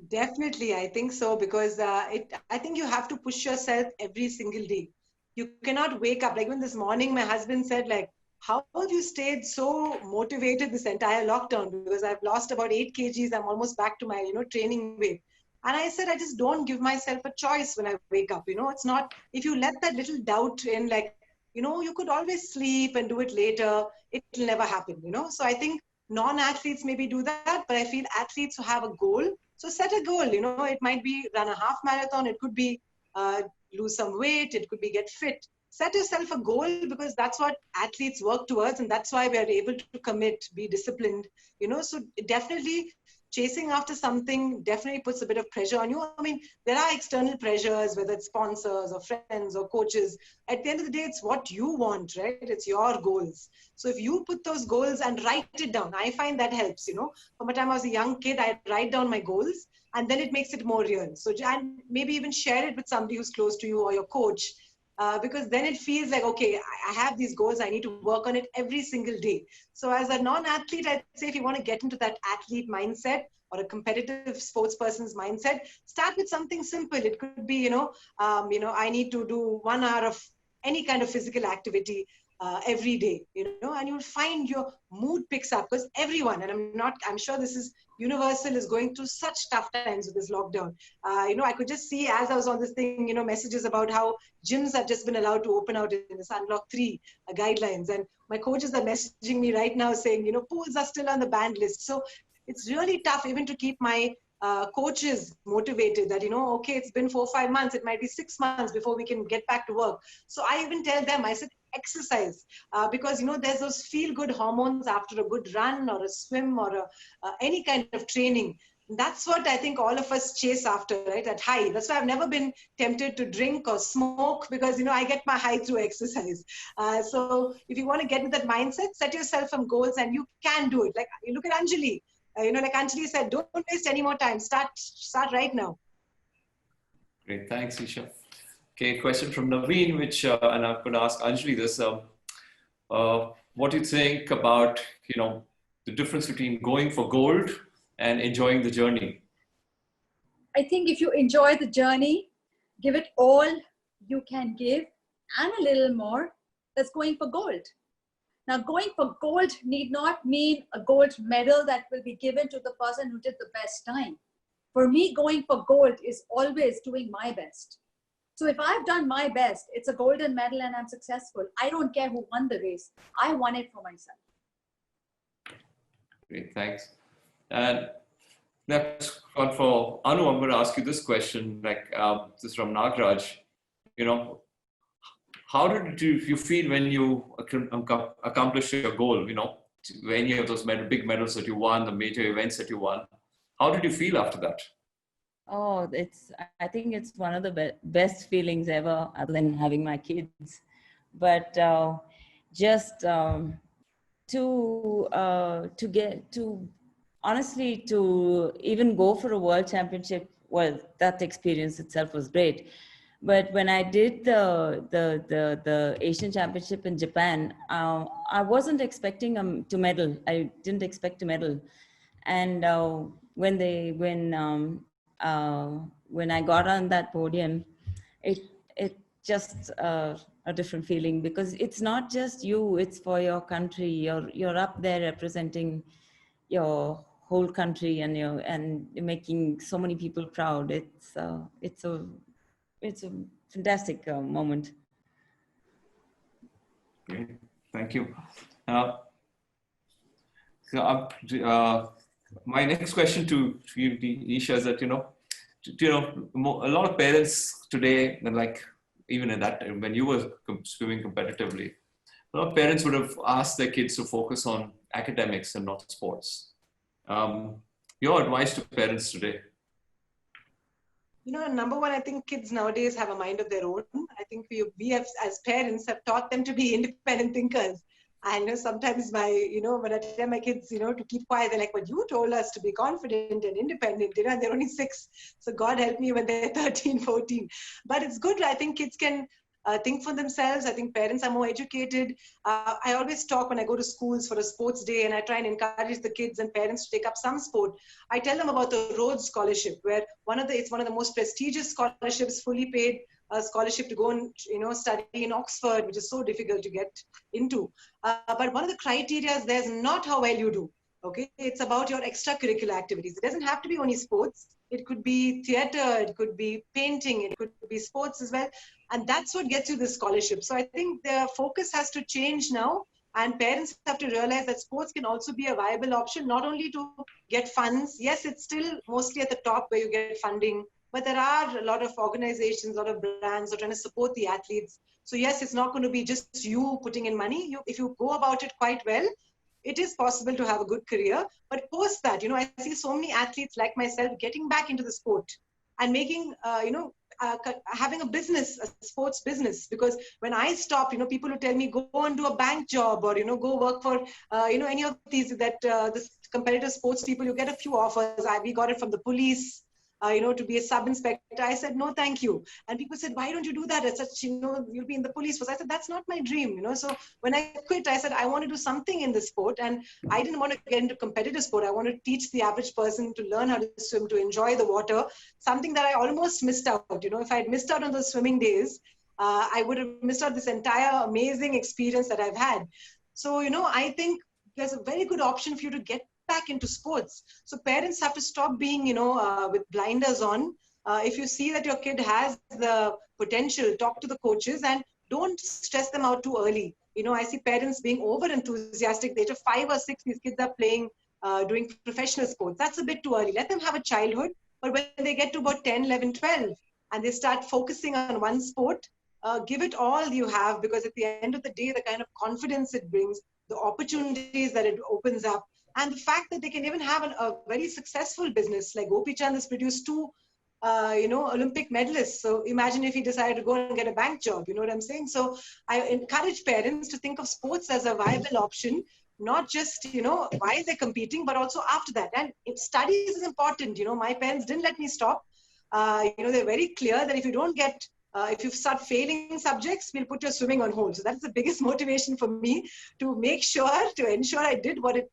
Definitely, I think so, because I think you have to push yourself every single day. You cannot wake up. Like when this morning, my husband said, like, how have you stayed so motivated this entire lockdown? Because I've lost about 8 kgs. I'm almost back to my, training weight. And I said, I just don't give myself a choice when I wake up. It's not, if you let that little doubt in, like, you could always sleep and do it later. It'll never happen, So I think non-athletes maybe do that, but I feel athletes who have a goal. So set a goal, it might be run a half marathon. It could be lose some weight. It could be get fit. Set yourself a goal, because that's what athletes work towards. And that's why we are able to commit, be disciplined, So definitely chasing after something definitely puts a bit of pressure on you. I mean, there are external pressures, whether it's sponsors or friends or coaches. At the end of the day, it's what you want, right? It's your goals. So if you put those goals and write it down, I find that helps, From the time I was a young kid, I'd write down my goals, and then it makes it more real. So, and maybe even share it with somebody who's close to you or your coach. Because then it feels like, okay, I have these goals, I need to work on it every single day. So as a non-athlete, I'd say if you want to get into that athlete mindset or a competitive sports person's mindset, start with something simple. It could be, I need to do 1 hour of any kind of physical activity every day, and you'll find your mood picks up, because everyone, and I'm sure this is universal, is going through such tough times with this lockdown. I could just see as I was on this thing, messages about how gyms have just been allowed to open out in this Unlock 3 guidelines. And my coaches are messaging me right now saying, pools are still on the banned list. So it's really tough even to keep my coaches motivated that, okay, it's been 4 or 5 months, it might be 6 months before we can get back to work. So I even tell them, I said, exercise, because, there's those feel-good hormones after a good run or a swim or any kind of training. That's what I think all of us chase after, right? That high. That's why I've never been tempted to drink or smoke, because, I get my high through exercise. So if you want to get into that mindset, set yourself some goals and you can do it. Like you look at Anjali, like Anjali said, don't waste any more time. Start right now. Great, thanks, Nisha. Okay, question from Naveen, which, and I'm going to ask Anjali this. What do you think about, the difference between going for gold and enjoying the journey? I think if you enjoy the journey, give it all you can give and a little more, that's going for gold. Now, going for gold need not mean a gold medal that will be given to the person who did the best time. For me, going for gold is always doing my best. So if I've done my best, it's a golden medal and I'm successful. I don't care who won the race. I won it for myself. Great, thanks. And next one for Anu, I'm going to ask you this question, this is from Nagraj. How did you feel when you accomplish your goal, any of those big medals that you won, the major events that you won? How did you feel after that? Oh, I think it's one of the best feelings ever, other than having my kids. But honestly, to even go for a world championship, well, that experience itself was great. But when I did the Asian Championship in Japan, I wasn't expecting to medal. I didn't expect to medal. And when I got on that podium, it just a different feeling, because it's not just you, it's for your country. You're up there representing your whole country, and you're making so many people proud. It's a fantastic moment. Great, thank you. My next question to you, Nisha, is that a lot of parents today, and even in that time when you were swimming competitively, a lot of parents would have asked their kids to focus on academics and not sports. Your advice to parents today? Number one, I think kids nowadays have a mind of their own. I think we have, as parents, have taught them to be independent thinkers. I know sometimes when I tell my kids, to keep quiet, they're like, well, you told us to be confident and independent, and they're only 6. So God help me when they're 13, 14. But it's good. I think kids can think for themselves. I think parents are more educated. I always talk when I go to schools for a sports day, and I try and encourage the kids and parents to take up some sport. I tell them about the Rhodes Scholarship, where it's one of the most prestigious scholarships, fully paid scholarship to go and study in Oxford, which is so difficult to get into. But one of the criteria is there's not how well you do. Okay, it's about your extracurricular activities. It doesn't have to be only sports. It could be theater, it could be painting, it could be sports as well. And that's what gets you this scholarship. So I think the focus has to change now, and parents have to realize that sports can also be a viable option, not only to get funds. Yes, it's still mostly at the top where you get funding, but there are a lot of organizations, a lot of brands are trying to support the athletes. So yes, it's not going to be just you putting in money. If you go about it quite well, it is possible to have a good career. But post that, I see so many athletes like myself getting back into the sport and making, having a business, a sports business. Because when I stopped, people would tell me, go and do a bank job, or, go work for, any of these, this competitive sports people, you get a few offers. We got it from the police. To be a sub-inspector. I said, no, thank you. And people said, why don't you do that? It's such, you'll be in the police force. I said, that's not my dream, So when I quit, I said, I want to do something in this sport. And I didn't want to get into competitive sport. I want to teach the average person to learn how to swim, to enjoy the water, something that I almost missed out. If I had missed out on those swimming days, I would have missed out this entire amazing experience that I've had. So, I think there's a very good option for you to get back into sports. So parents have to stop being, with blinders on. If you see that your kid has the potential, talk to the coaches and don't stress them out too early. I see parents being over enthusiastic. At the age of 5 or 6, these kids are playing, doing professional sports. That's a bit too early. Let them have a childhood. But when they get to about 10, 11, 12, and they start focusing on one sport, give it all you have, because at the end of the day, the kind of confidence it brings, the opportunities that it opens up, And the fact that they can even have a very successful business, like Gopi Chand has produced two, Olympic medalists. So imagine if he decided to go and get a bank job, you know what I'm saying? So I encourage parents to think of sports as a viable option, not just, while they're competing, but also after that. And if studies is important, my parents didn't let me stop. They're very clear that if you don't get if you start failing subjects, we'll put your swimming on hold. So that's the biggest motivation for me, to ensure I did what it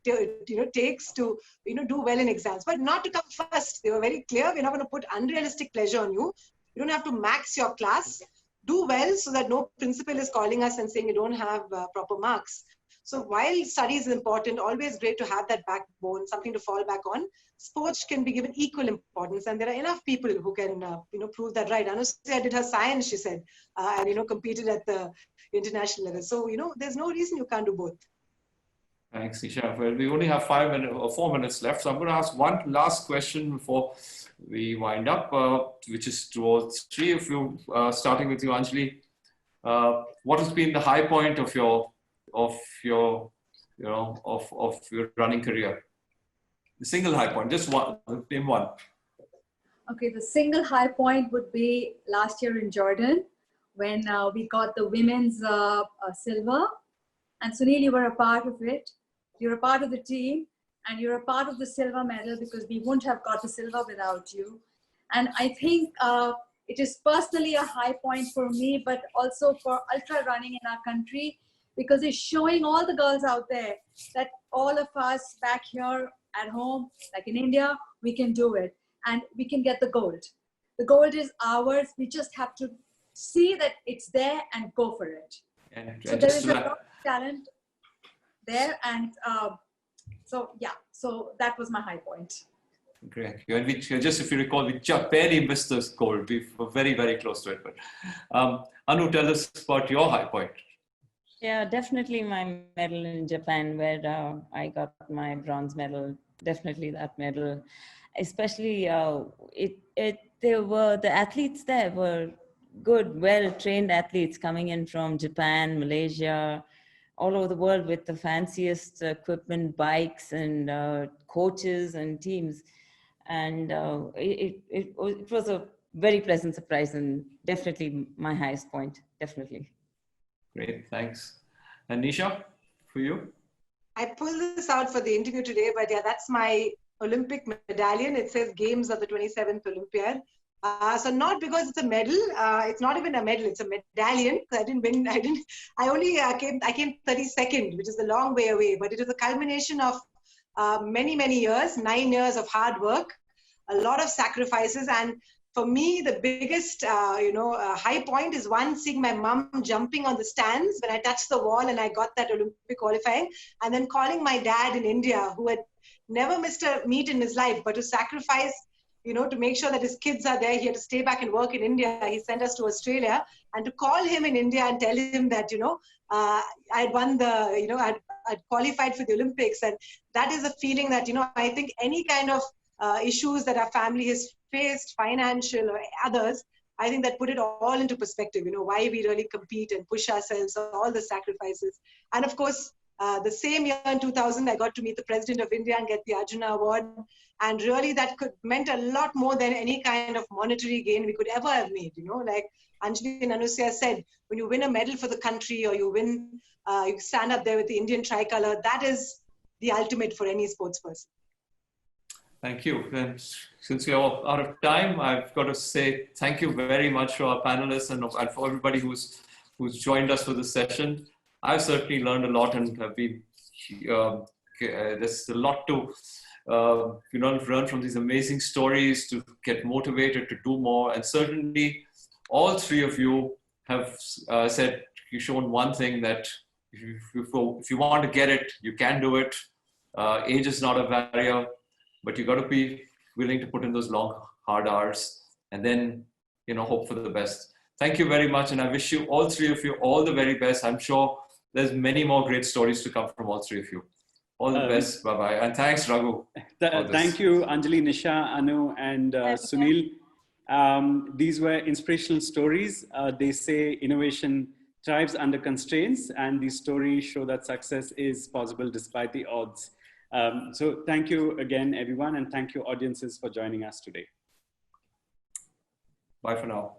takes to do well in exams, but not to come first. They were very clear. We're not going to put unrealistic pressure on you. You don't have to max your class. Do well so that no principal is calling us and saying you don't have proper marks. So while study is important, always great to have that backbone, something to fall back on. Sports can be given equal importance, and there are enough people who can, prove that right. Anusooya did her science, she said, and competed at the international level. So, there's no reason you can't do both. Thanks, Nisha. Well, we only have 4 minutes left, so I'm going to ask one last question before we wind up, which is towards three of you, starting with you, Anjali. What has been the high point of your running career? The single high point, just one, name one. Okay, the single high point would be last year in Jordan, when we got the women's silver. And Sunil, you were a part of it. You're a part of the team, and you're a part of the silver medal, because we wouldn't have got the silver without you. And I think it is personally a high point for me, but also for ultra running in our country, because it's showing all the girls out there that all of us back here at home, like in India, we can do it, and we can get the gold. The gold is ours. We just have to see that it's there and go for it. So there is a lot of talent there, and so that was my high point. Great. And just, if you recall, we just barely missed this gold. We were very, very close to it. But Anu, tell us about your high point. Yeah, definitely my medal in Japan, where I got my bronze medal. Definitely that medal, especially the athletes there were good, well-trained athletes coming in from Japan, Malaysia, all over the world with the fanciest equipment, bikes, and coaches and teams. And it was a very pleasant surprise, and definitely my highest point, definitely. Great, thanks. And Nisha, for you? I pulled this out for the interview today, but yeah, that's my Olympic medallion. It says Games of the 27th Olympiad. So not because it's a medal, it's not even a medal, it's a medallion. I didn't win, I came 32nd, which is a long way away, but it is a culmination of many years, 9 years of hard work, a lot of sacrifices. And for me, the biggest, high point is seeing my mom jumping on the stands when I touched the wall and I got that Olympic qualifying, and then calling my dad in India, who had never missed a meet in his life, but to sacrifice, to make sure that his kids are there. He had to stay back and work in India. He sent us to Australia, and to call him in India and tell him that, I'd won I'd qualified for the Olympics. And that is a feeling that, I think any kind of issues that our family has faced, financial or others, I think that put it all into perspective, why we really compete and push ourselves, all the sacrifices. And of course, the same year in 2000, I got to meet the President of India and get the Arjuna Award. And really that meant a lot more than any kind of monetary gain we could ever have made. Like Anjali and Anusooya said, when you win a medal for the country, or you stand up there with the Indian tricolor, that is the ultimate for any sports person. Thank you. And since we are out of time, I've got to say thank you very much to our panelists and for everybody who's joined us for this session. I've certainly learned a lot, and have been there's a lot to learn from these amazing stories, to get motivated to do more. And certainly all three of you have you've shown one thing, that if you want to get it, you can do it. Age is not a barrier, but you got to be willing to put in those long, hard hours, and then, hope for the best. Thank you very much. And I wish you, all three of you, all the very best. I'm sure there's many more great stories to come from all three of you. All the best. Bye-bye. And thanks, Raghu. Thank you, Anjali, Nisha, Anu, and Sunil. These were inspirational stories. They say innovation thrives under constraints, and these stories show that success is possible despite the odds. So thank you again, everyone, and thank you audiences for joining us today. Bye for now.